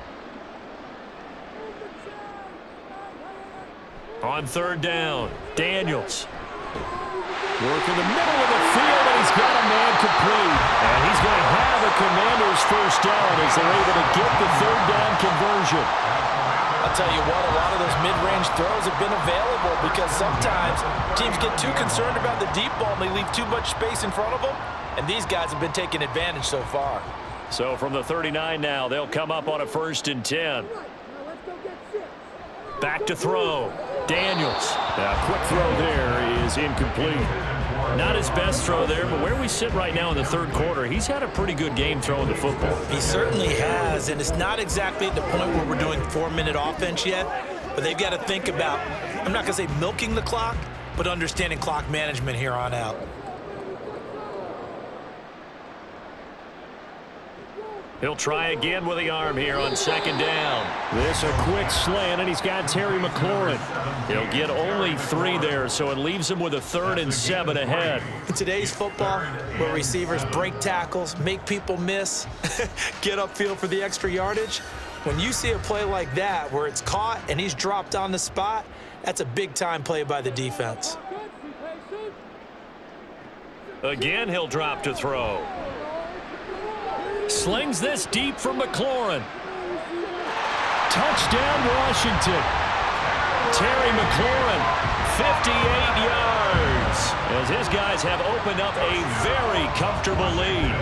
On 3rd down, Daniels. Work in the middle of the field, and he's got a man complete. And he's going to have a Commander's 1st down as they're able to get the 3rd down conversion. I'll tell you what, a lot of those mid-range throws have been available because sometimes teams get too concerned about the deep ball and they leave too much space in front of them. And these guys have been taking advantage so far. So from the 39 now, they'll come up on a 1st and 10. Back to throw. Daniels. A quick throw there is incomplete. Not his best throw there, but where we sit right now in the 3rd quarter, he's had a pretty good game throwing the football. He certainly has, and it's not exactly at the point where we're doing 4-minute offense yet, but they've got to think about, I'm not going to say milking the clock, but understanding clock management here on out. He'll try again with the arm here on 2nd down. This a quick slant, and he's got Terry McLaurin. He'll get only 3 there, so it leaves him with a 3rd and 7 ahead. In today's football, where receivers break tackles, make people miss, get upfield for the extra yardage, when you see a play like that where it's caught and he's dropped on the spot, that's a big-time play by the defense. Again, he'll drop to throw. Slings this deep from McLaurin. Touchdown, Washington. Terry McLaurin, 58 yards, as his guys have opened up a very comfortable lead.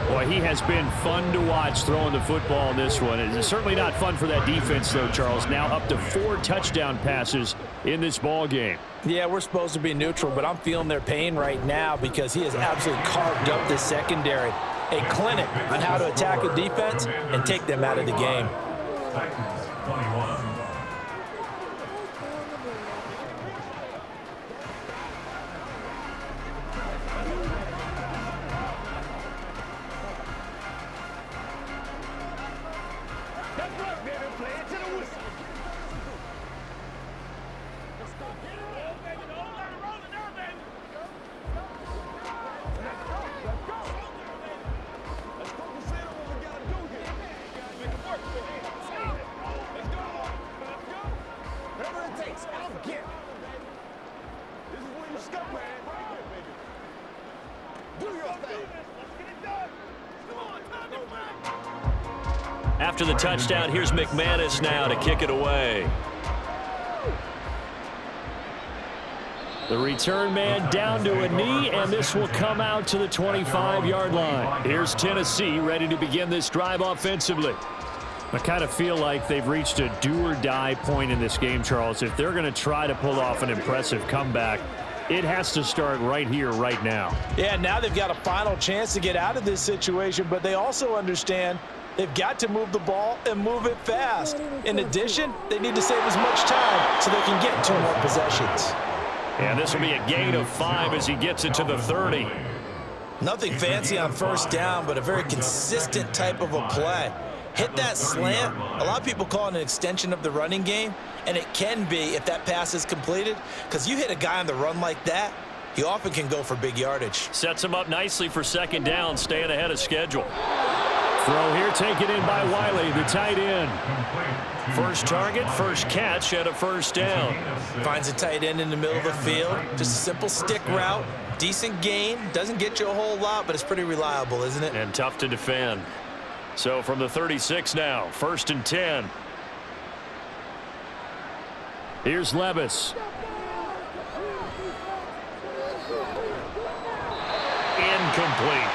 Boy, he has been fun to watch throwing the football in this one. It's certainly not fun for that defense, though, Charles. Now up to 4 touchdown passes in this ball game. Yeah, we're supposed to be neutral, but I'm feeling their pain right now because he has absolutely carved up this secondary. A clinic on how to attack a defense and take them out of the game. Titans 21. After the touchdown, here's McManus now to kick it away. The return man down to a knee, and this will come out to the 25-yard line. Here's Tennessee ready to begin this drive offensively. I kind of feel like they've reached a do-or-die point in this game, Charles. If they're going to try to pull off an impressive comeback, it has to start right here, right now. Yeah, now they've got a final chance to get out of this situation, but they also understand they've got to move the ball and move it fast. In addition, they need to save as much time so they can get 2 more possessions. And this will be a gain of 5 as he gets it to the 30. Nothing fancy on first down, but a very consistent type of a play. Hit that slant. A lot of people call it an extension of the running game, and it can be if that pass is completed, because you hit a guy on the run like that, he often can go for big yardage. Sets him up nicely for second down, staying ahead of schedule. Throw here taken in by Wiley, the tight end. First target, first catch at a first down. Finds a tight end in the middle of the field. Just a simple stick route. Decent gain. Doesn't get you a whole lot, but it's pretty reliable, isn't it? And tough to defend. So from the 36 now, 1st and 10. Here's Levis. Incomplete.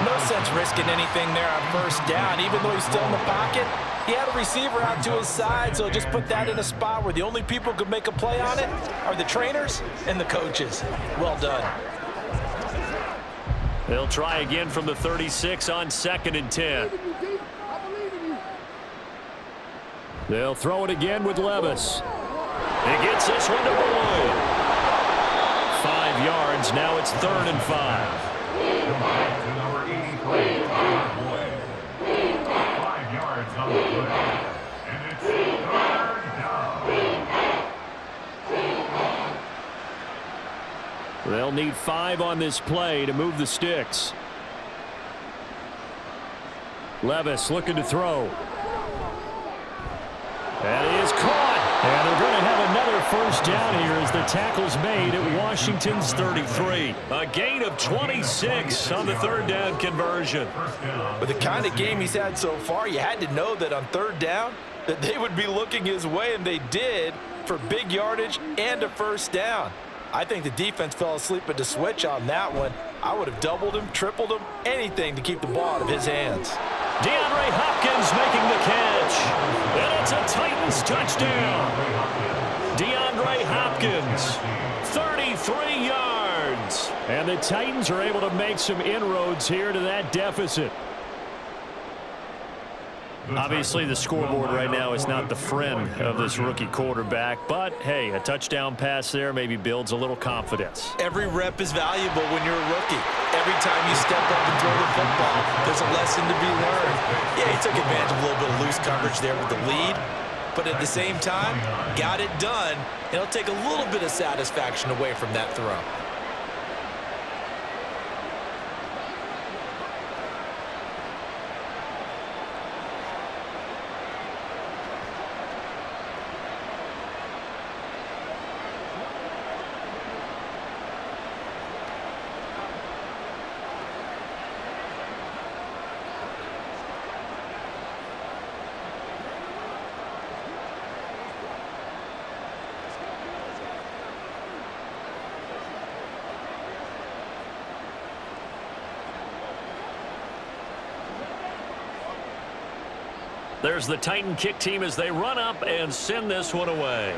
No sense risking anything there on first down. Even though he's still in the pocket, he had a receiver out to his side, so just put that in a spot where the only people who could make a play on it are the trainers and the coaches. Well done. They'll try again from the 36 on 2nd and 10. They'll throw it again with Levis. He gets this one to Boyd. 5 yards. Now it's 3rd and 5. Number 83, Boyd. 5 yards on the play. And it's 3rd down. They'll need 5 on this play to move the sticks. Levis looking to throw. That is caught. And they're going to have another first down here as the tackle's made at Washington's 33. A gain of 26 on the 3rd down conversion. With the kind of game he's had so far, you had to know that on 3rd down that they would be looking his way, and they did, for big yardage and a first down. I think the defense fell asleep at the switch on that one. I would have doubled him, tripled him, anything to keep the ball out of his hands. DeAndre Hopkins making the catch. And it's a Titans touchdown. DeAndre Hopkins, 33 yards. And the Titans are able to make some inroads here to that deficit. Obviously, the scoreboard right now is not the friend of this rookie quarterback, but hey, a touchdown pass there maybe builds a little confidence. Every rep is valuable when you're a rookie. Every time you step up and throw the football, there's a lesson to be learned. Yeah, he took advantage of a little bit of loose coverage there with the lead, but at the same time, got it done, and it'll take a little bit of satisfaction away from that throw. There's the Titan kick team as they run up and send this one away.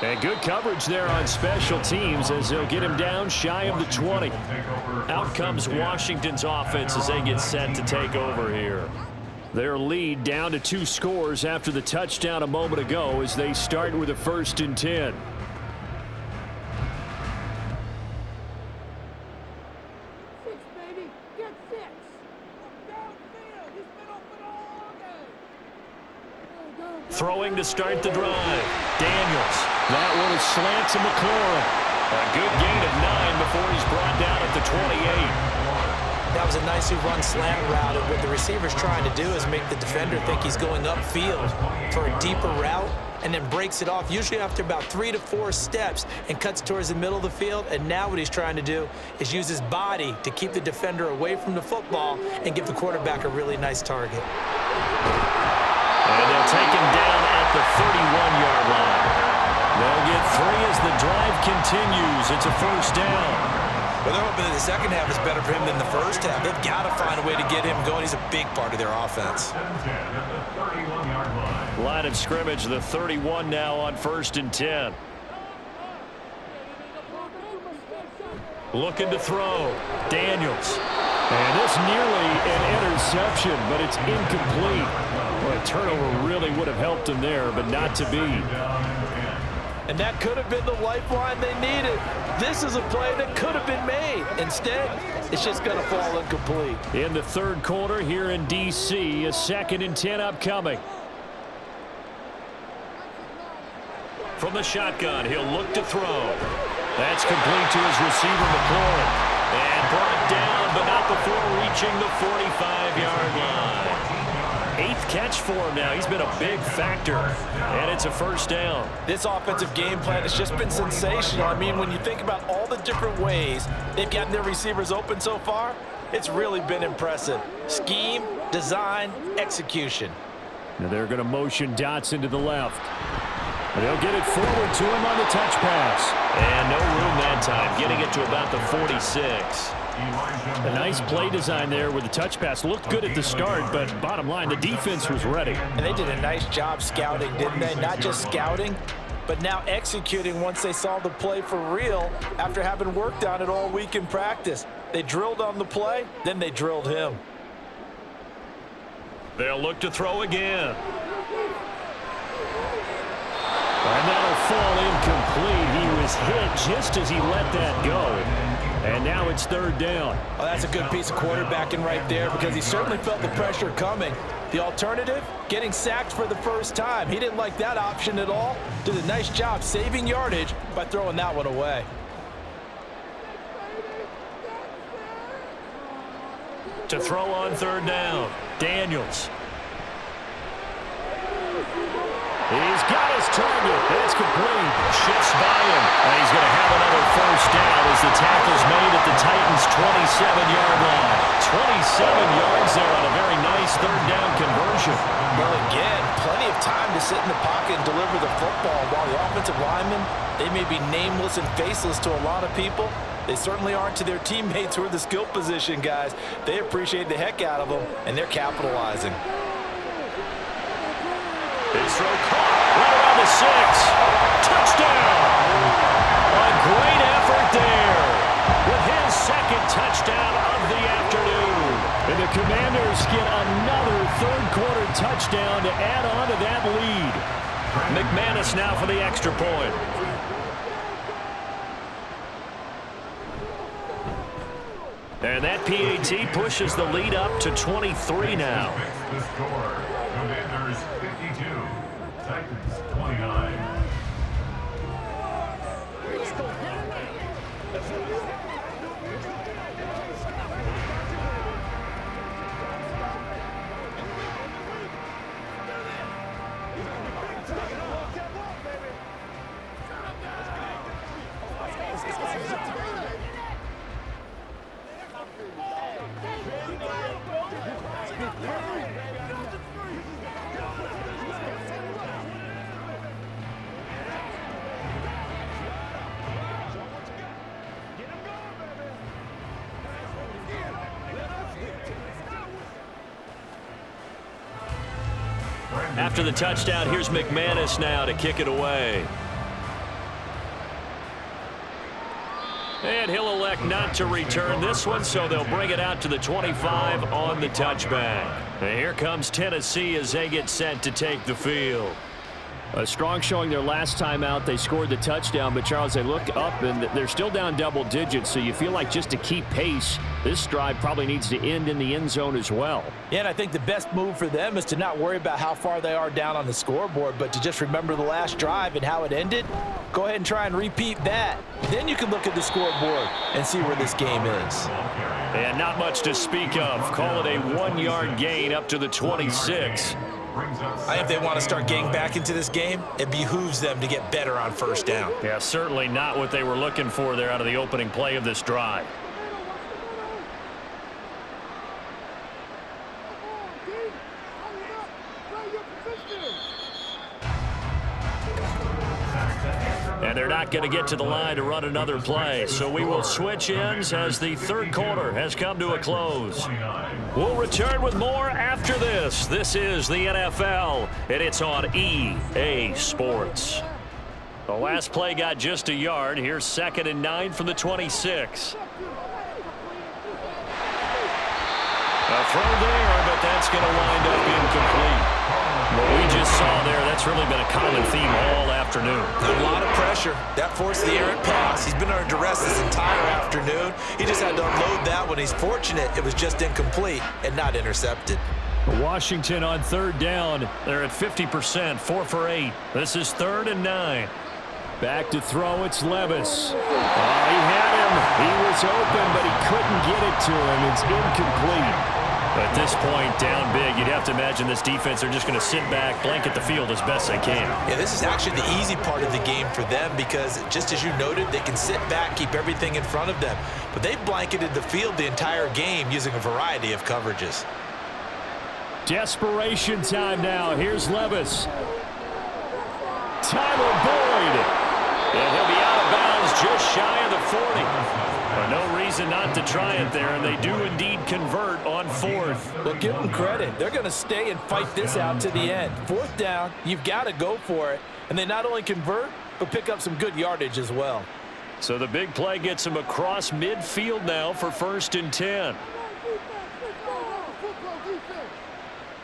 And good coverage there on special teams as they'll get him down shy of the 20. Out comes Washington's offense as they get set to take over here. Their lead down to 2 scores after the touchdown a moment ago as they start with a 1st and 10. Throwing to start the drive. Daniels. That one is slant to McLaurin. A good gain of 9 before he's brought down at the 28. That was a nicely run slant route, and what the receiver's trying to do is make the defender think he's going upfield for a deeper route, and then breaks it off, usually after about 3 to 4 steps, and cuts towards the middle of the field. And now what he's trying to do is use his body to keep the defender away from the football and give the quarterback a really nice target. And they'll take him down at the 31-yard line. They'll get 3 as the drive continues. It's a 1st down. Well, they're hoping that the second half is better for him than the first half. They've got to find a way to get him going. He's a big part of their offense. Line of scrimmage, the 31 now on 1st and 10. Looking to throw. Daniels. And this nearly an interception, but it's incomplete. Well, a turnover really would have helped him there, but not to be. And that could have been the lifeline they needed. This is a play that could have been made. Instead, it's just going to fall incomplete. In the 3rd quarter here in D.C., a 2nd and 10 upcoming. From the shotgun, he'll look to throw. That's complete to his receiver, McLaurin. And brought down, but not before reaching the 45-yard line. 8th catch for him now. He's been a big factor. And it's a 1st down. This offensive game plan has just been sensational. I mean, when you think about all the different ways they've gotten their receivers open so far, it's really been impressive. Scheme, design, execution. Now they're going to motion Dotson to the left. They'll get it forward to him on the touch pass. And no room that time, getting it to about the 46. A nice play design there with the touch pass. Looked good at the start, but bottom line, the defense was ready. And they did a nice job scouting, didn't they? Not just scouting, but now executing once they saw the play for real after having worked on it all week in practice. They drilled on the play, then they drilled him. They'll look to throw again. And that'll fall incomplete. He was hit just as he let that go. And now it's 3rd down. Well, that's a good piece of quarterbacking right there because he certainly felt the pressure coming. The alternative, getting sacked for the first time. He didn't like that option at all. Did a nice job saving yardage by throwing that one away. To throw on 3rd down, Daniels. He's got his target. That's complete. Shifts by him. And he's going to have another 1st down as the tackle's made at the Titans' 27-yard line. 27 yards there on a very nice 3rd down conversion. Well, again, plenty of time to sit in the pocket and deliver the football. While the offensive linemen, they may be nameless and faceless to a lot of people, they certainly aren't to their teammates who are the skill position guys. They appreciate the heck out of them, and they're capitalizing. His throw caught right around the 6. Touchdown! A great effort there with his 2nd touchdown of the afternoon. And the Commanders get another 3rd quarter touchdown to add on to that lead. McManus now for the extra point. And that PAT pushes the lead up to 23 now. The score, Commanders 52, Titans 29. After the touchdown, here's McManus now to kick it away. And he'll elect not to return this one, so they'll bring it out to the 25 on the touchback. And here comes Tennessee as they get set to take the field. A strong showing their last time out. They scored the touchdown, but Charles, they look up and they're still down double digits, so you feel like just to keep pace, this drive probably needs to end in the end zone as well. Yeah, and I think the best move for them is to not worry about how far they are down on the scoreboard, but to just remember the last drive and how it ended. Go ahead and try and repeat that. Then you can look at the scoreboard and see where this game is. And not much to speak of. Call it a 1-yard gain up to the 26. I think if they want to start getting back into this game, it behooves them to get better on first down. Yeah, certainly not what they were looking for there out of the opening play of this drive. And they're not going to get to the line to run another play. So we will switch ends as the third quarter has come to a close. We'll return with more after this. This is the NFL, and it's on EA Sports. The last play got just a yard. Here's 2nd and 9 from the 26. A throw there, but that's going to wind up incomplete. What we just saw there, that's really been a common theme all afternoon. A lot of pressure. That forced the errant pass. He's been under duress this entire afternoon. He just had to unload that one. He's fortunate it was just incomplete and not intercepted. Washington on 3rd down. They're at 50%, 4 for 8. This is 3rd and 9. Back to throw, it's Levis. Oh, he had him. He was open, but he couldn't get it to him. It's incomplete. At this point, down big, you'd have to imagine this defense are just going to sit back, blanket the field as best they can. Yeah, this is actually the easy part of the game for them because, just as you noted, they can sit back, keep everything in front of them. But they've blanketed the field the entire game using a variety of coverages. Desperation time now. Here's Levis. Tyler Boyd. And he'll be out of bounds just shy of the 40. No reason not to try it there, and they do indeed convert on 4th. Well, give them credit. They're going to stay and fight this out to the end. 4th down, you've got to go for it. And they not only convert, but pick up some good yardage as well. So the big play gets them across midfield now for 1st and 10.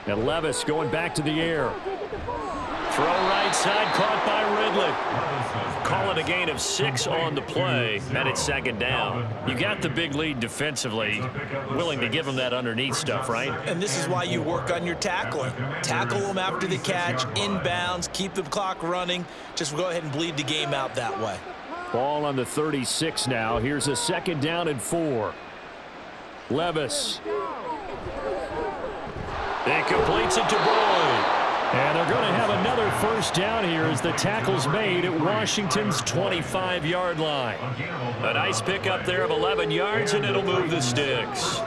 And Levis going back to the air. Throw right side, caught by Ridley. Call it a gain of 6 on the play, and it's 2nd down. You got the big lead defensively, willing to give them that underneath stuff, right? And this is why you work on your tackling. Tackle them after the catch, inbounds, keep the clock running. Just go ahead and bleed the game out that way. Ball on the 36 now. Here's a 2nd down and 4. Levis. It completes it to Boyd. And they're going to have another 1st down here as the tackle's made at Washington's 25-yard line. A nice pickup there of 11 yards, and it'll move the sticks.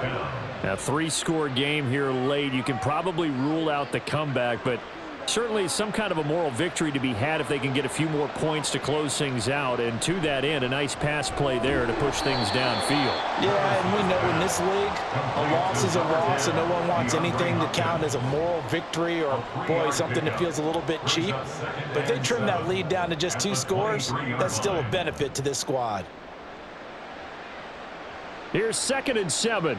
A 3-score game here late. You can probably rule out the comeback, but certainly some kind of a moral victory to be had if they can get a few more points to close things out. And to that end, a nice pass play there to push things downfield. Yeah, and we know in this league, a loss is a loss, and no one wants anything to count as a moral victory or, boy, something that feels a little bit cheap. But if they trim that lead down to just 2 scores, that's still a benefit to this squad. Here's 2nd and 7.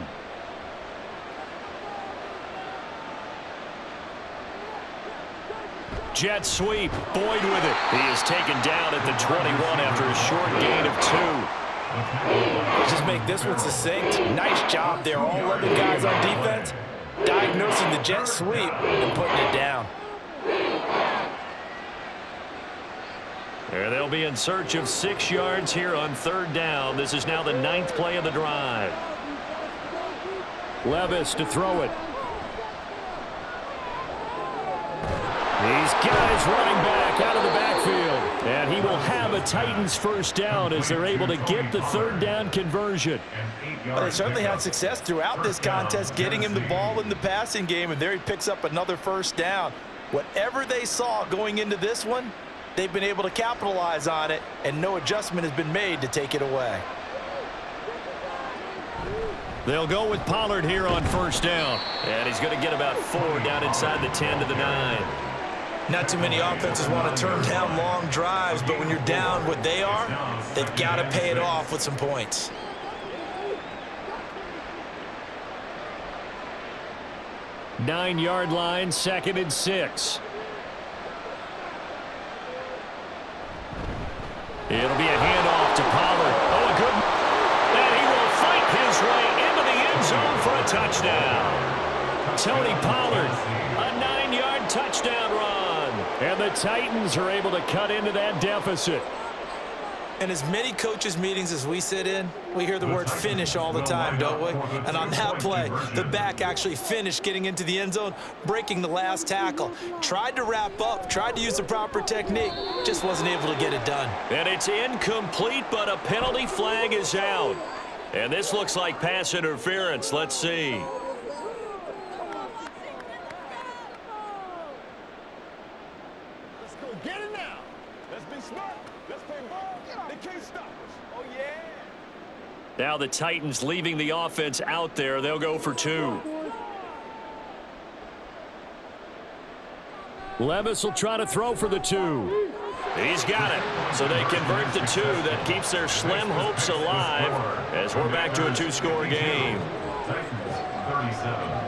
Jet sweep. Boyd with it. He is taken down at the 21 after a short gain of 2. Let's just make this one succinct. Nice job there. All 11 guys on defense diagnosing the jet sweep and putting it down. There they'll be in search of 6 yards here on 3rd down. This is now the 9th play of the drive. Levis to throw it. These guys running back out of the backfield. And he will have a Titans 1st down as they're able to get the 3rd down conversion. Well, they certainly had success throughout this contest, getting him the ball in the passing game, and there he picks up another 1st down. Whatever they saw going into this one, they've been able to capitalize on it, and no adjustment has been made to take it away. They'll go with Pollard here on 1st down. And he's going to get about 4 down inside the 10 to the 9. Not too many offenses want to turn down long drives, but when you're down what they are, they've got to pay it off with some points. Nine-yard line, 2nd and 6. It'll be a handoff to Pollard. Oh, a good. And he will fight his way into the end zone for a touchdown. Tony Pollard, a 9-yard touchdown run. And the Titans are able to cut into that deficit. And as many coaches' meetings as we sit in, we hear the word finish all the time, don't we? And on that play, the back actually finished getting into the end zone, breaking the last tackle. Tried to wrap up, tried to use the proper technique, just wasn't able to get it done. And it's incomplete, but a penalty flag is out. And this looks like pass interference. Let's see. Let's go get it now. Let's be smart. Let's play ball. They can't stop us. Oh, yeah. Now the Titans leaving the offense out there. They'll go for 2. Levis will try to throw for the 2. He's got it. So they convert the 2. That keeps their slim hopes alive as we're back to a 2-score game. Titans 37.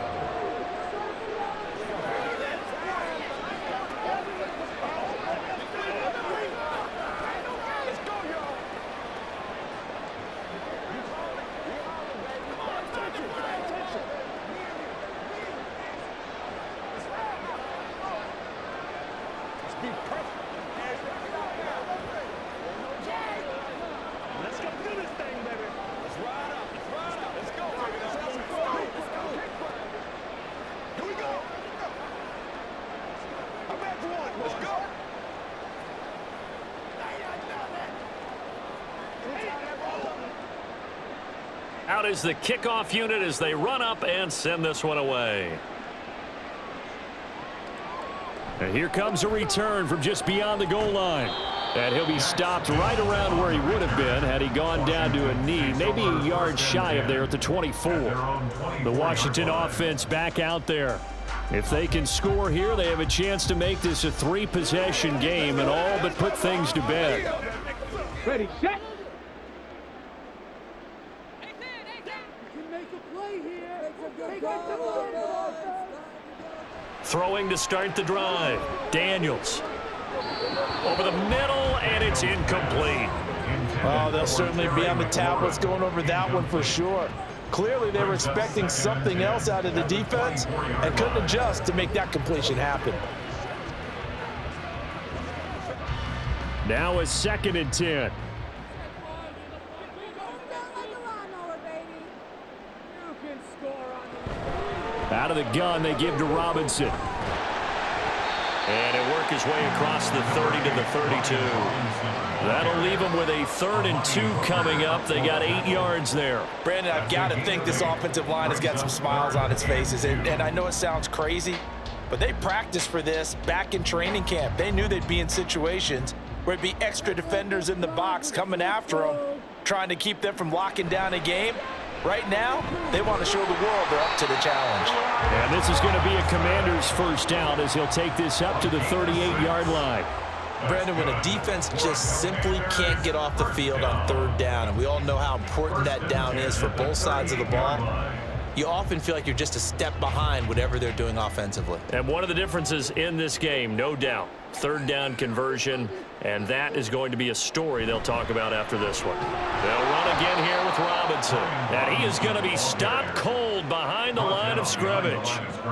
Out is the kickoff unit as they run up and send this one away. And here comes a return from just beyond the goal line. And he'll be stopped right around where he would have been had he gone down to a knee, maybe a yard shy of there at the 24. The Washington offense back out there. If they can score here, they have a chance to make this a 3-possession game and all but put things to bed. Ready, set. Throwing to start the drive. Daniels. Over the middle, and it's incomplete. Oh, they'll certainly be on the tablets going over that one for sure. Clearly, they were expecting something else out of the defense and couldn't adjust to make that completion happen. Now a 2nd and 10. Out of the gun, they give to Robinson. And it worked his way across the 30 to the 32. That'll leave them with a 3rd and 2 coming up. They got 8 yards there. Brandon, I've got to think this offensive line has got some smiles on its faces. And I know it sounds crazy, but they practiced for this back in training camp. They knew they'd be in situations where it'd be extra defenders in the box coming after them, trying to keep them from locking down a game. Right now, they want to show the world they're up to the challenge. And this is going to be a Commander's first down as he'll take this up to the 38-yard line. Brandon, when a defense just simply can't get off the field on 3rd down, and we all know how important that down is for both sides of the ball, you often feel like you're just a step behind whatever they're doing offensively. And one of the differences in this game, no doubt, 3rd down conversion, and that is going to be a story they'll talk about after this one. They'll run again here with Robinson, and he is going to be stopped cold behind the line of scrimmage.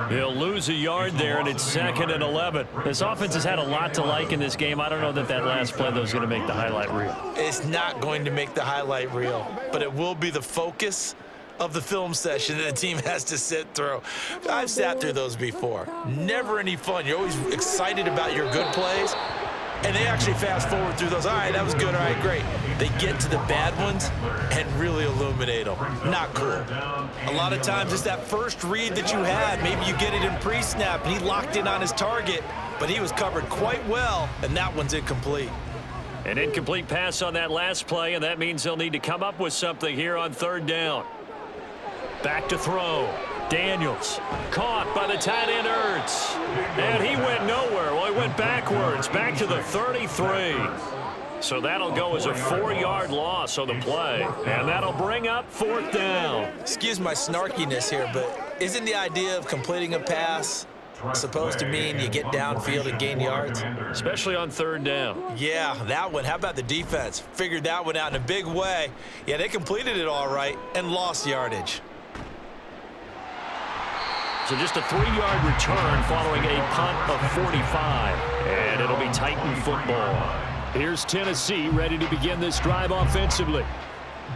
He'll lose a yard there, and it's 2nd and 11. This offense has had a lot to like in this game. I don't know that last play, though, is going to make the highlight reel. It's not going to make the highlight reel, but it will be the focus of the film session that the team has to sit through. I've sat through those before. Never any fun. You're always excited about your good plays, and they actually fast forward through those. All right, that was good. All right, great. They get to the bad ones and really illuminate them. Not cool. A lot of times it's that first read that you had. Maybe you get it in pre-snap, and he locked in on his target, but he was covered quite well, and that one's incomplete. An incomplete pass on that last play, and that means they'll need to come up with something here on 3rd down. Back to throw. Daniels, caught by the tight end Ertz. And he went nowhere. Well, he went backwards, back to the 33. So that'll go as a 4-yard loss on the play. And that'll bring up 4th down. Excuse my snarkiness here, but isn't the idea of completing a pass supposed to mean you get downfield and gain yards? Especially on 3rd down. Yeah, that one. How about the defense? Figured that one out in a big way. Yeah, they completed it all right and lost yardage. So just a 3-yard return following a punt of 45. And it'll be Titan football. Here's Tennessee ready to begin this drive offensively.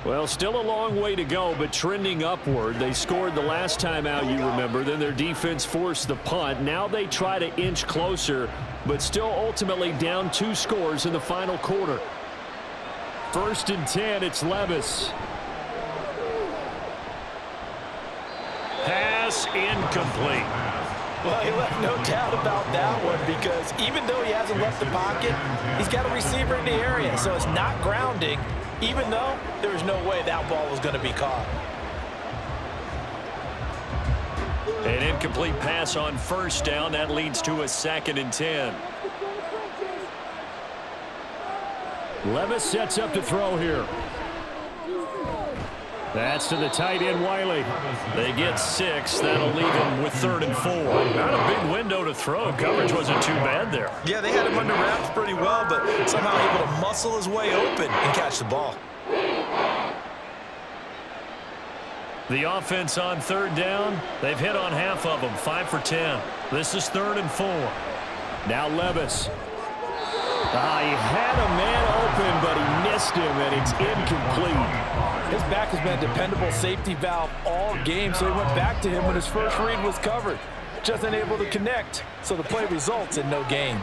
Well, still a long way to go, but trending upward. They scored the last time out, you remember. Then their defense forced the punt. Now they try to inch closer, but still ultimately down 2 scores in the final quarter. 1st and 10, it's Levis. Pass incomplete. Well, he left no doubt about that one because even though he hasn't left the pocket, he's got a receiver in the area, so it's not grounding, even though there's no way that ball was going to be caught. An incomplete pass on 1st down. That leads to a 2nd and 10. Levis sets up to throw here. That's to the tight end, Wiley. They get 6. That'll leave him with 3rd and 4. Not a big window to throw. Coverage wasn't too bad there. Yeah, they had him under wraps pretty well, but somehow able to muscle his way open and catch the ball. The offense on 3rd down, they've hit on half of them, 5 for 10. This is 3rd and 4. Now Levis. He had a man open, but he missed him, and it's incomplete. His back has been a dependable safety valve all game, so he went back to him when his first read was covered. Just unable to connect, so the play results in no gain.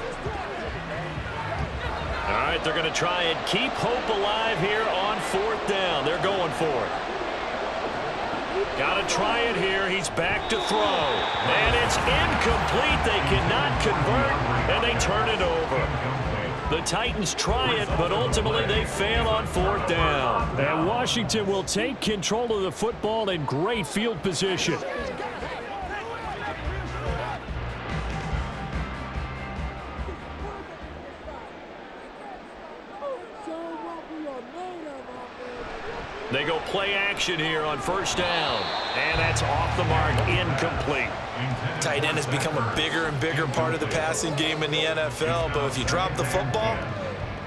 All right, they're going to try and keep hope alive here on 4th down. They're going for it. Got to try it here. He's back to throw. And it's incomplete. They cannot convert, and they turn it over. The Titans try it, but ultimately they fail on 4th down. And Washington will take control of the football in great field position. They go play action here on 1st down. And that's off the mark, incomplete. Tight end has become a bigger and bigger part of the passing game in the NFL, but if you drop the football,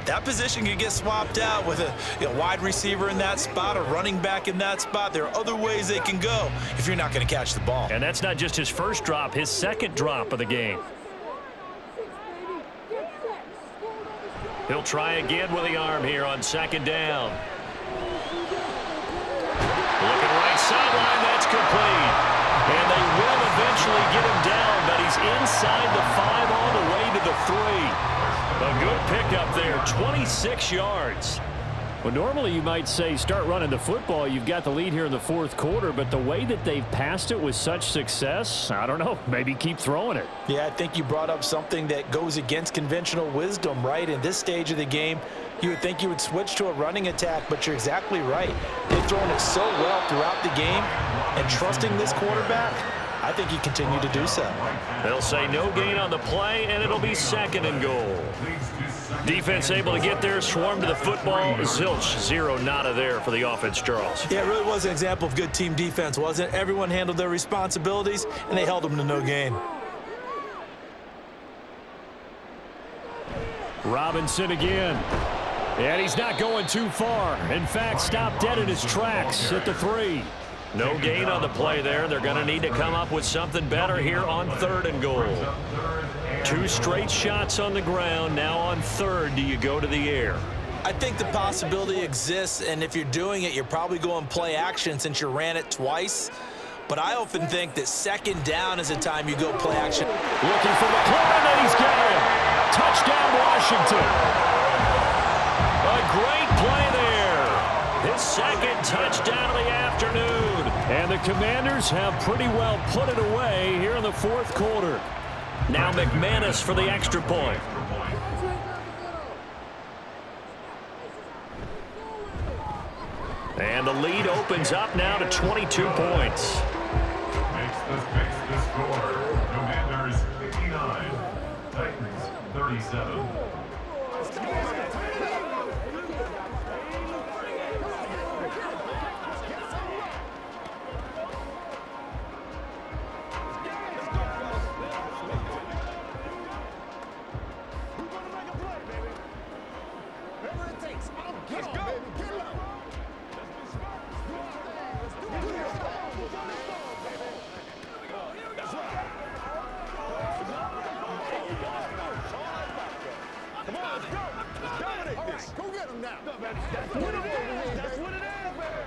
that position can get swapped out with a wide receiver in that spot, a running back in that spot. There are other ways they can go if you're not going to catch the ball. And that's not just his first drop, his 2nd drop of the game. He'll try again with the arm here on 2nd down. Looking right sideline, that's complete. And they will eventually get him down, but he's inside the 5 all the way to the 3. A good pickup there, 26 yards. Well, normally you might say start running the football. You've got the lead here in the 4th quarter, but the way that they've passed it with such success, I don't know, maybe keep throwing it. Yeah, I think you brought up something that goes against conventional wisdom, right? In this stage of the game, you would think you would switch to a running attack, but you're exactly right. They've thrown it so well throughout the game, and trusting this quarterback, I think he continued to do so. They'll say no gain on the play, and it'll be 2nd and goal. Defense able to get there, swarm to the football. Zilch, 0 nada there for the offense, Charles. Yeah, it really was an example of good team defense, wasn't it? Everyone handled their responsibilities, and they held them to no gain. Robinson again. And he's not going too far. In fact, stopped dead in his tracks at the 3. No gain on the play there. They're going to need to come up with something better here on 3rd and goal. 2 straight shots on the ground. Now on 3rd, do you go to the air? I think the possibility exists, and if you're doing it, you're probably going play action since you ran it twice. But I often think that 2nd down is a time you go play action. Looking for McLaurin, and he's got him. Touchdown, Washington. A great play there. His 2nd touchdown of the afternoon. And the Commanders have pretty well put it away here in the 4th quarter. Now McManus for the extra point. And the lead opens up now to 22 points. fix the score. Commanders 59, Titans 37. Go get him now. That's what it is. That's what it is, man.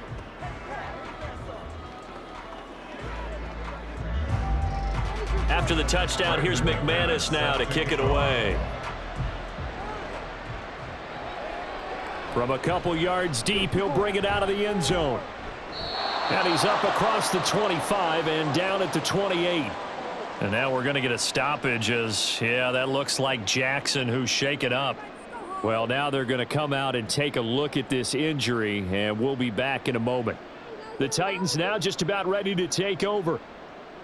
After the touchdown, here's McManus now to kick it away. From a couple yards deep, he'll bring it out of the end zone. And he's up across the 25 and down at the 28. And now we're going to get a stoppage as, yeah, that looks like Jackson who's shaken up. Well, now they're going to come out and take a look at this injury, and we'll be back in a moment. The Titans now just about ready to take over.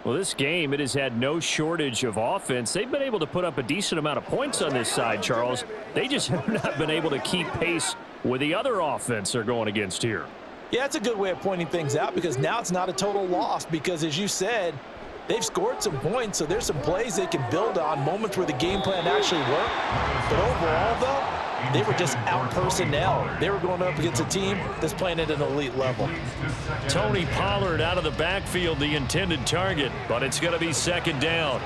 Well, this game, it has had no shortage of offense. They've been able to put up a decent amount of points on this side, Charles. They just have not been able to keep pace with the other offense they're going against here. Yeah, it's a good way of pointing things out because now it's not a total loss because, as you said, they've scored some points, so there's some plays they can build on, moments where the game plan actually worked. But overall, though, they were just out-personnel. They were going up against a team that's playing at an elite level. Tony Pollard out of the backfield, the intended target, but it's going to be second down.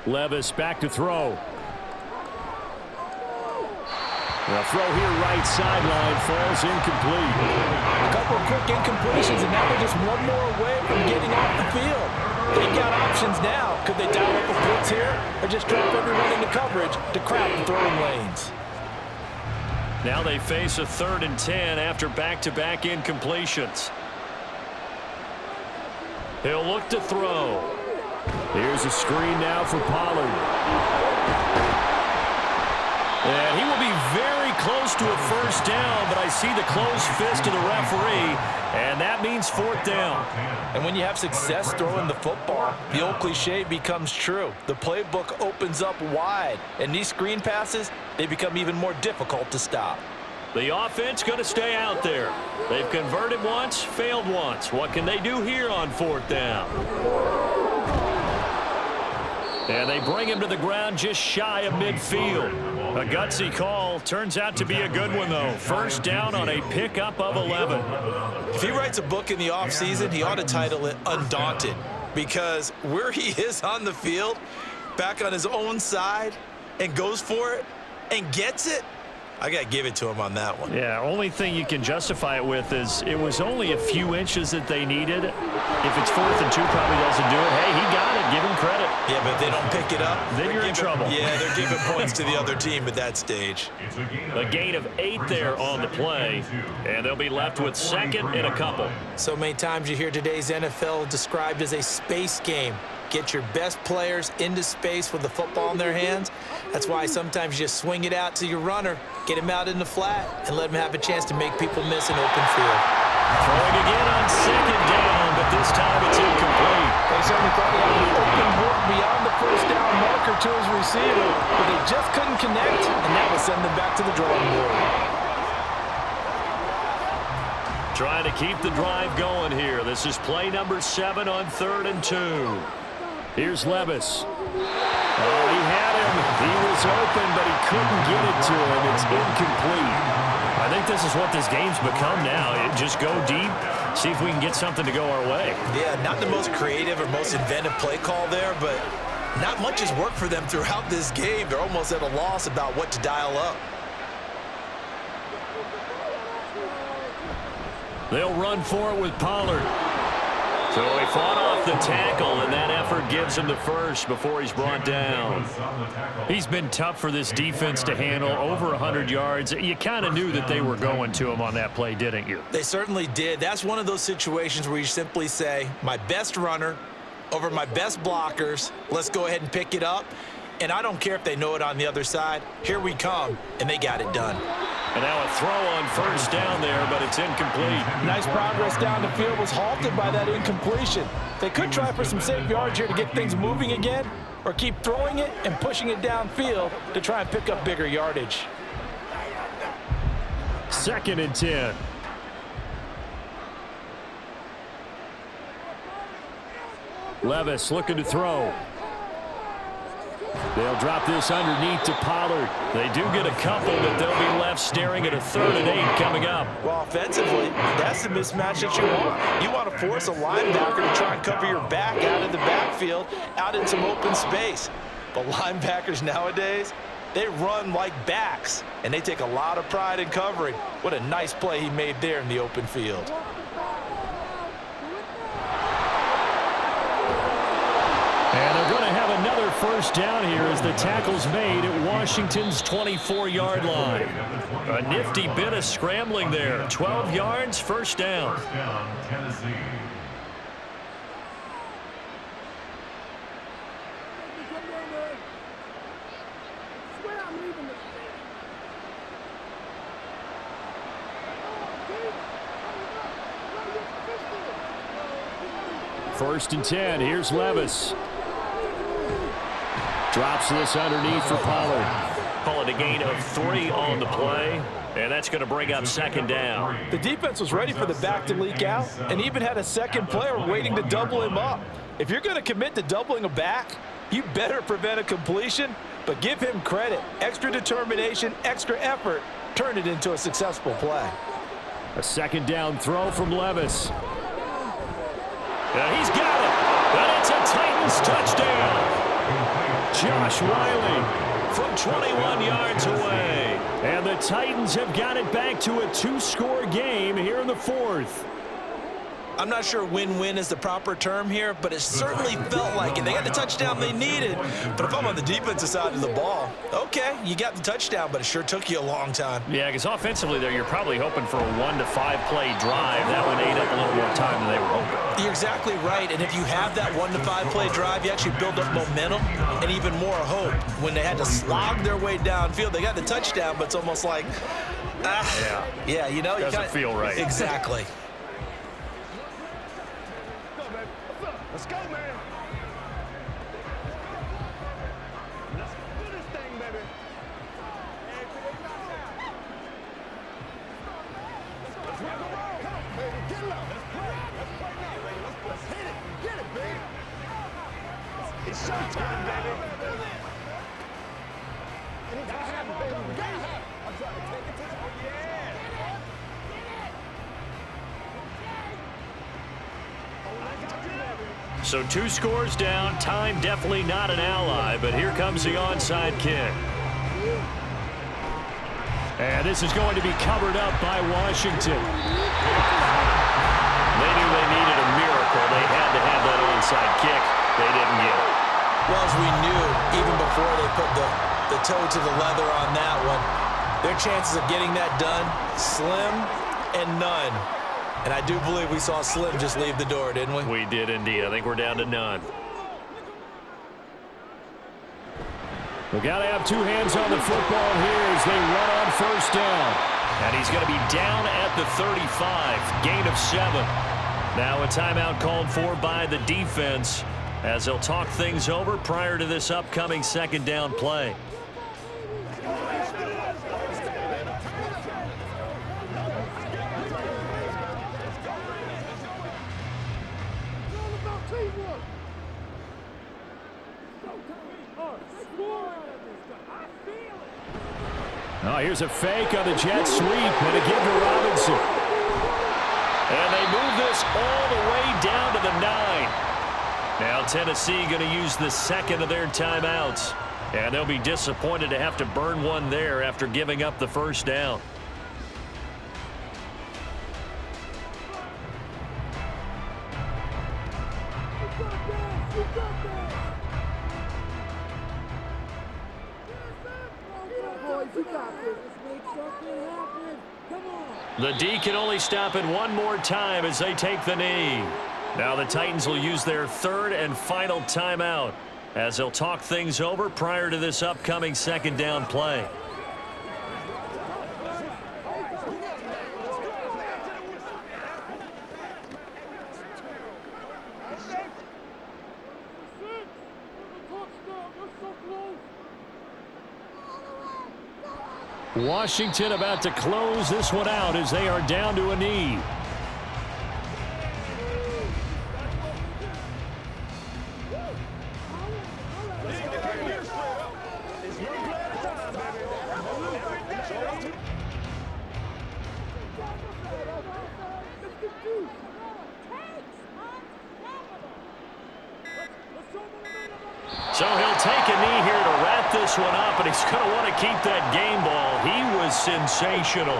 Levis back to throw. The throw here right sideline falls incomplete. A couple of quick incompletions, and now they're just one more away from getting off the field. They've got options now. Could they dial up a blitz here or just drop everyone into coverage to crowd the throwing lanes? Now they face a 3rd and 10 after back-to-back incompletions. He'll look to throw. Here's a screen now for Pollard. And he will be very close to a first down, but I see the closed fist of the referee, and that means 4th down. And when you have success throwing the football, the old cliche becomes true. The playbook opens up wide, and these screen passes, they become even more difficult to stop. The offense going to stay out there. They've converted once, failed once. What can they do here on 4th down? And they bring him to the ground just shy of midfield. A gutsy call. Turns out to be a good one, though. First down on a pickup of 11. If he writes a book in the offseason, he ought to title it Undaunted, because where he is on the field, back on his own side, and goes for it and gets it, I got to give it to him on that one. Yeah, only thing you can justify it with is it was only a few inches that they needed. If it's 4th and 2, probably doesn't do it. Hey, he got it. Give him credit. Yeah, but if they don't pick it up, then you're in trouble. Yeah, they're giving points to the other team at that stage. A gain of 8 there on the play, and they'll be left with 2nd and a couple. So many times you hear today's NFL described as a space game. Get your best players into space with the football in their hands. That's why sometimes you just swing it out to your runner, get him out in the flat, and let him have a chance to make people miss an open field. Throwing again on 2nd down, but this time it's incomplete. They certainly thought he had an open look beyond the first down marker to his receiver, but they just couldn't connect, and that would send them back to the drawing board. Trying to keep the drive going here. This is play number 7 on 3rd and 2. Here's Levis. Oh, he had him. He was open, but he couldn't get it to him. It's incomplete. I think this is what this game's become now. Just go deep, see if we can get something to go our way. Yeah, not the most creative or most inventive play call there, but not much has worked for them throughout this game. They're almost at a loss about what to dial up. They'll run for it with Pollard. So he fought off the tackle, and that effort gives him the first before he's brought down. He's been tough for this defense to handle, over 100 yards. You kind of knew that they were going to him on that play, didn't you? They certainly did. That's one of those situations where you simply say, my best runner over my best blockers, let's go ahead and pick it up. And I don't care if they know it on the other side. Here we come, and they got it done. And now a throw on first down there, but it's incomplete. Nice progress down the field was halted by that incompletion. They could try for some safe yards here to get things moving again, or keep throwing it and pushing it downfield to try and pick up bigger yardage. 2nd and 10. Levis looking to throw. They'll drop this underneath to Pollard. They do get a couple, but they'll be left staring at a 3rd and 8 coming up. Well, offensively, that's the mismatch that you want. You want to force a linebacker to try and cover your back out of the backfield, out in some open space. But linebackers nowadays, they run like backs, and they take a lot of pride in covering. What a nice play he made there in the open field. And they're going to have another first down here as the tackle's made at Washington's 24-yard line. A nifty bit of scrambling there. 12 yards, first down. First down, Tennessee. First and 10. Here's Levis. Drops this underneath for Pollard. Call it a gain of 3 on the play, and that's going to bring up 2nd down. The defense was ready for the back to leak out and even had a second player waiting to double him up. If you're going to commit to doubling a back, you better prevent a completion, but give him credit. Extra determination, extra effort, turned it into a successful play. A 2nd down throw from Levis. He's got it, and it's a Titans touchdown. Josh Wiley from 21 yards away. And the Titans have got it back to a 2-score game here in the 4th. I'm not sure win-win is the proper term here, but it certainly felt like it. They got the touchdown they needed, but if I'm on the defensive side of the ball, okay, you got the touchdown, but it sure took you a long time. Yeah, because offensively there, you're probably hoping for a 1 to 5 play drive. That one ate up a little more time than they were hoping. You're exactly right, and if you have that 1 to 5 play drive, you actually build up momentum and even more hope. When they had to slog their way downfield, they got the touchdown, but it's almost like, yeah, you know. Doesn't feel right. Exactly. Let's go, man. Let's do this thing, baby. Let's rock and roll. Come on, baby. Get low. Let's play. Let's play now, baby. Let's hit it. Get it, baby. It's showtime, baby. It gotta happen, baby. Gotta happen. I'm trying to take it to the yeah. Oh, I got you, baby. So 2 scores down. Time definitely not an ally, but here comes the onside kick. And this is going to be covered up by Washington. They knew they needed a miracle. They had to have that onside kick. They didn't get it. Well, as we knew, even before they put the toe to the leather on that one, their chances of getting that done, slim and none. And I do believe we saw Slim just leave the door, didn't we? We did indeed. I think we're down to none. We've got to have 2 hands on the football here as they run on first down. And he's going to be down at the 35. Gain of 7. Now a timeout called for by the defense as they'll talk things over prior to this upcoming 2nd down play. Oh, here's a fake on the jet sweep and a give to Robinson. And they move this all the way down to the 9. Now Tennessee going to use the 2nd of their timeouts. And they'll be disappointed to have to burn one there after giving up the first down. The D can only stop it one more time as they take the knee. Now the Titans will use their 3rd and final timeout as they'll talk things over prior to this upcoming second down play. Washington about to close this one out as they are down to a knee. So he'll take a knee here to wrap this one up, and he's going to want to keep that game ball. He was sensational.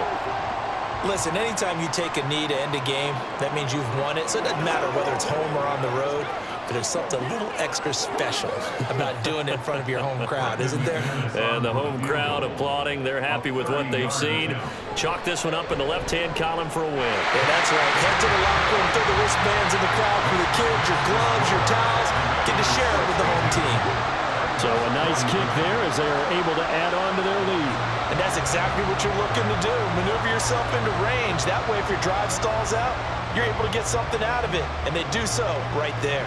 Listen, anytime you take a knee to end a game, that means you've won it. So it doesn't matter whether it's home or on the road, but there's something a little extra special about doing it in front of your home crowd, isn't there? And the home crowd applauding. They're happy with what they've seen. Chalk this one up in the left-hand column for a win. Yeah, that's right. Head to the locker room, throw the wristbands in the crowd for the kids, your gloves, your towels. Get to share it with the home team. So a nice kick there as they are able to add on to their lead. And that's exactly what you're looking to do. Maneuver yourself into range. That way, if your drive stalls out, you're able to get something out of it. And they do so right there.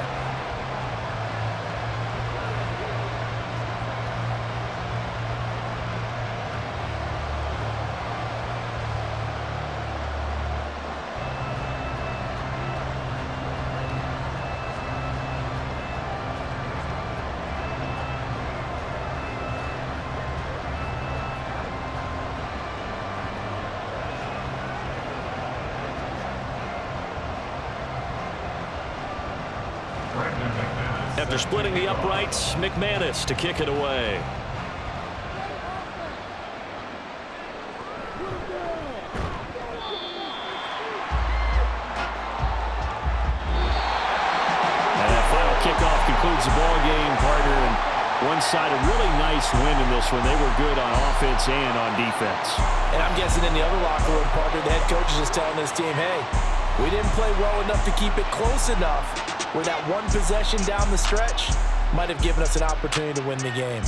After splitting the uprights, McManus to kick it away. And that final kickoff concludes the ball game, partner. And one side, a really nice win in this one. They were good on offense and on defense. And I'm guessing in the other locker room, partner, the head coach is just telling his team, hey, we didn't play well enough to keep it close enough where that one possession down the stretch might have given us an opportunity to win the game.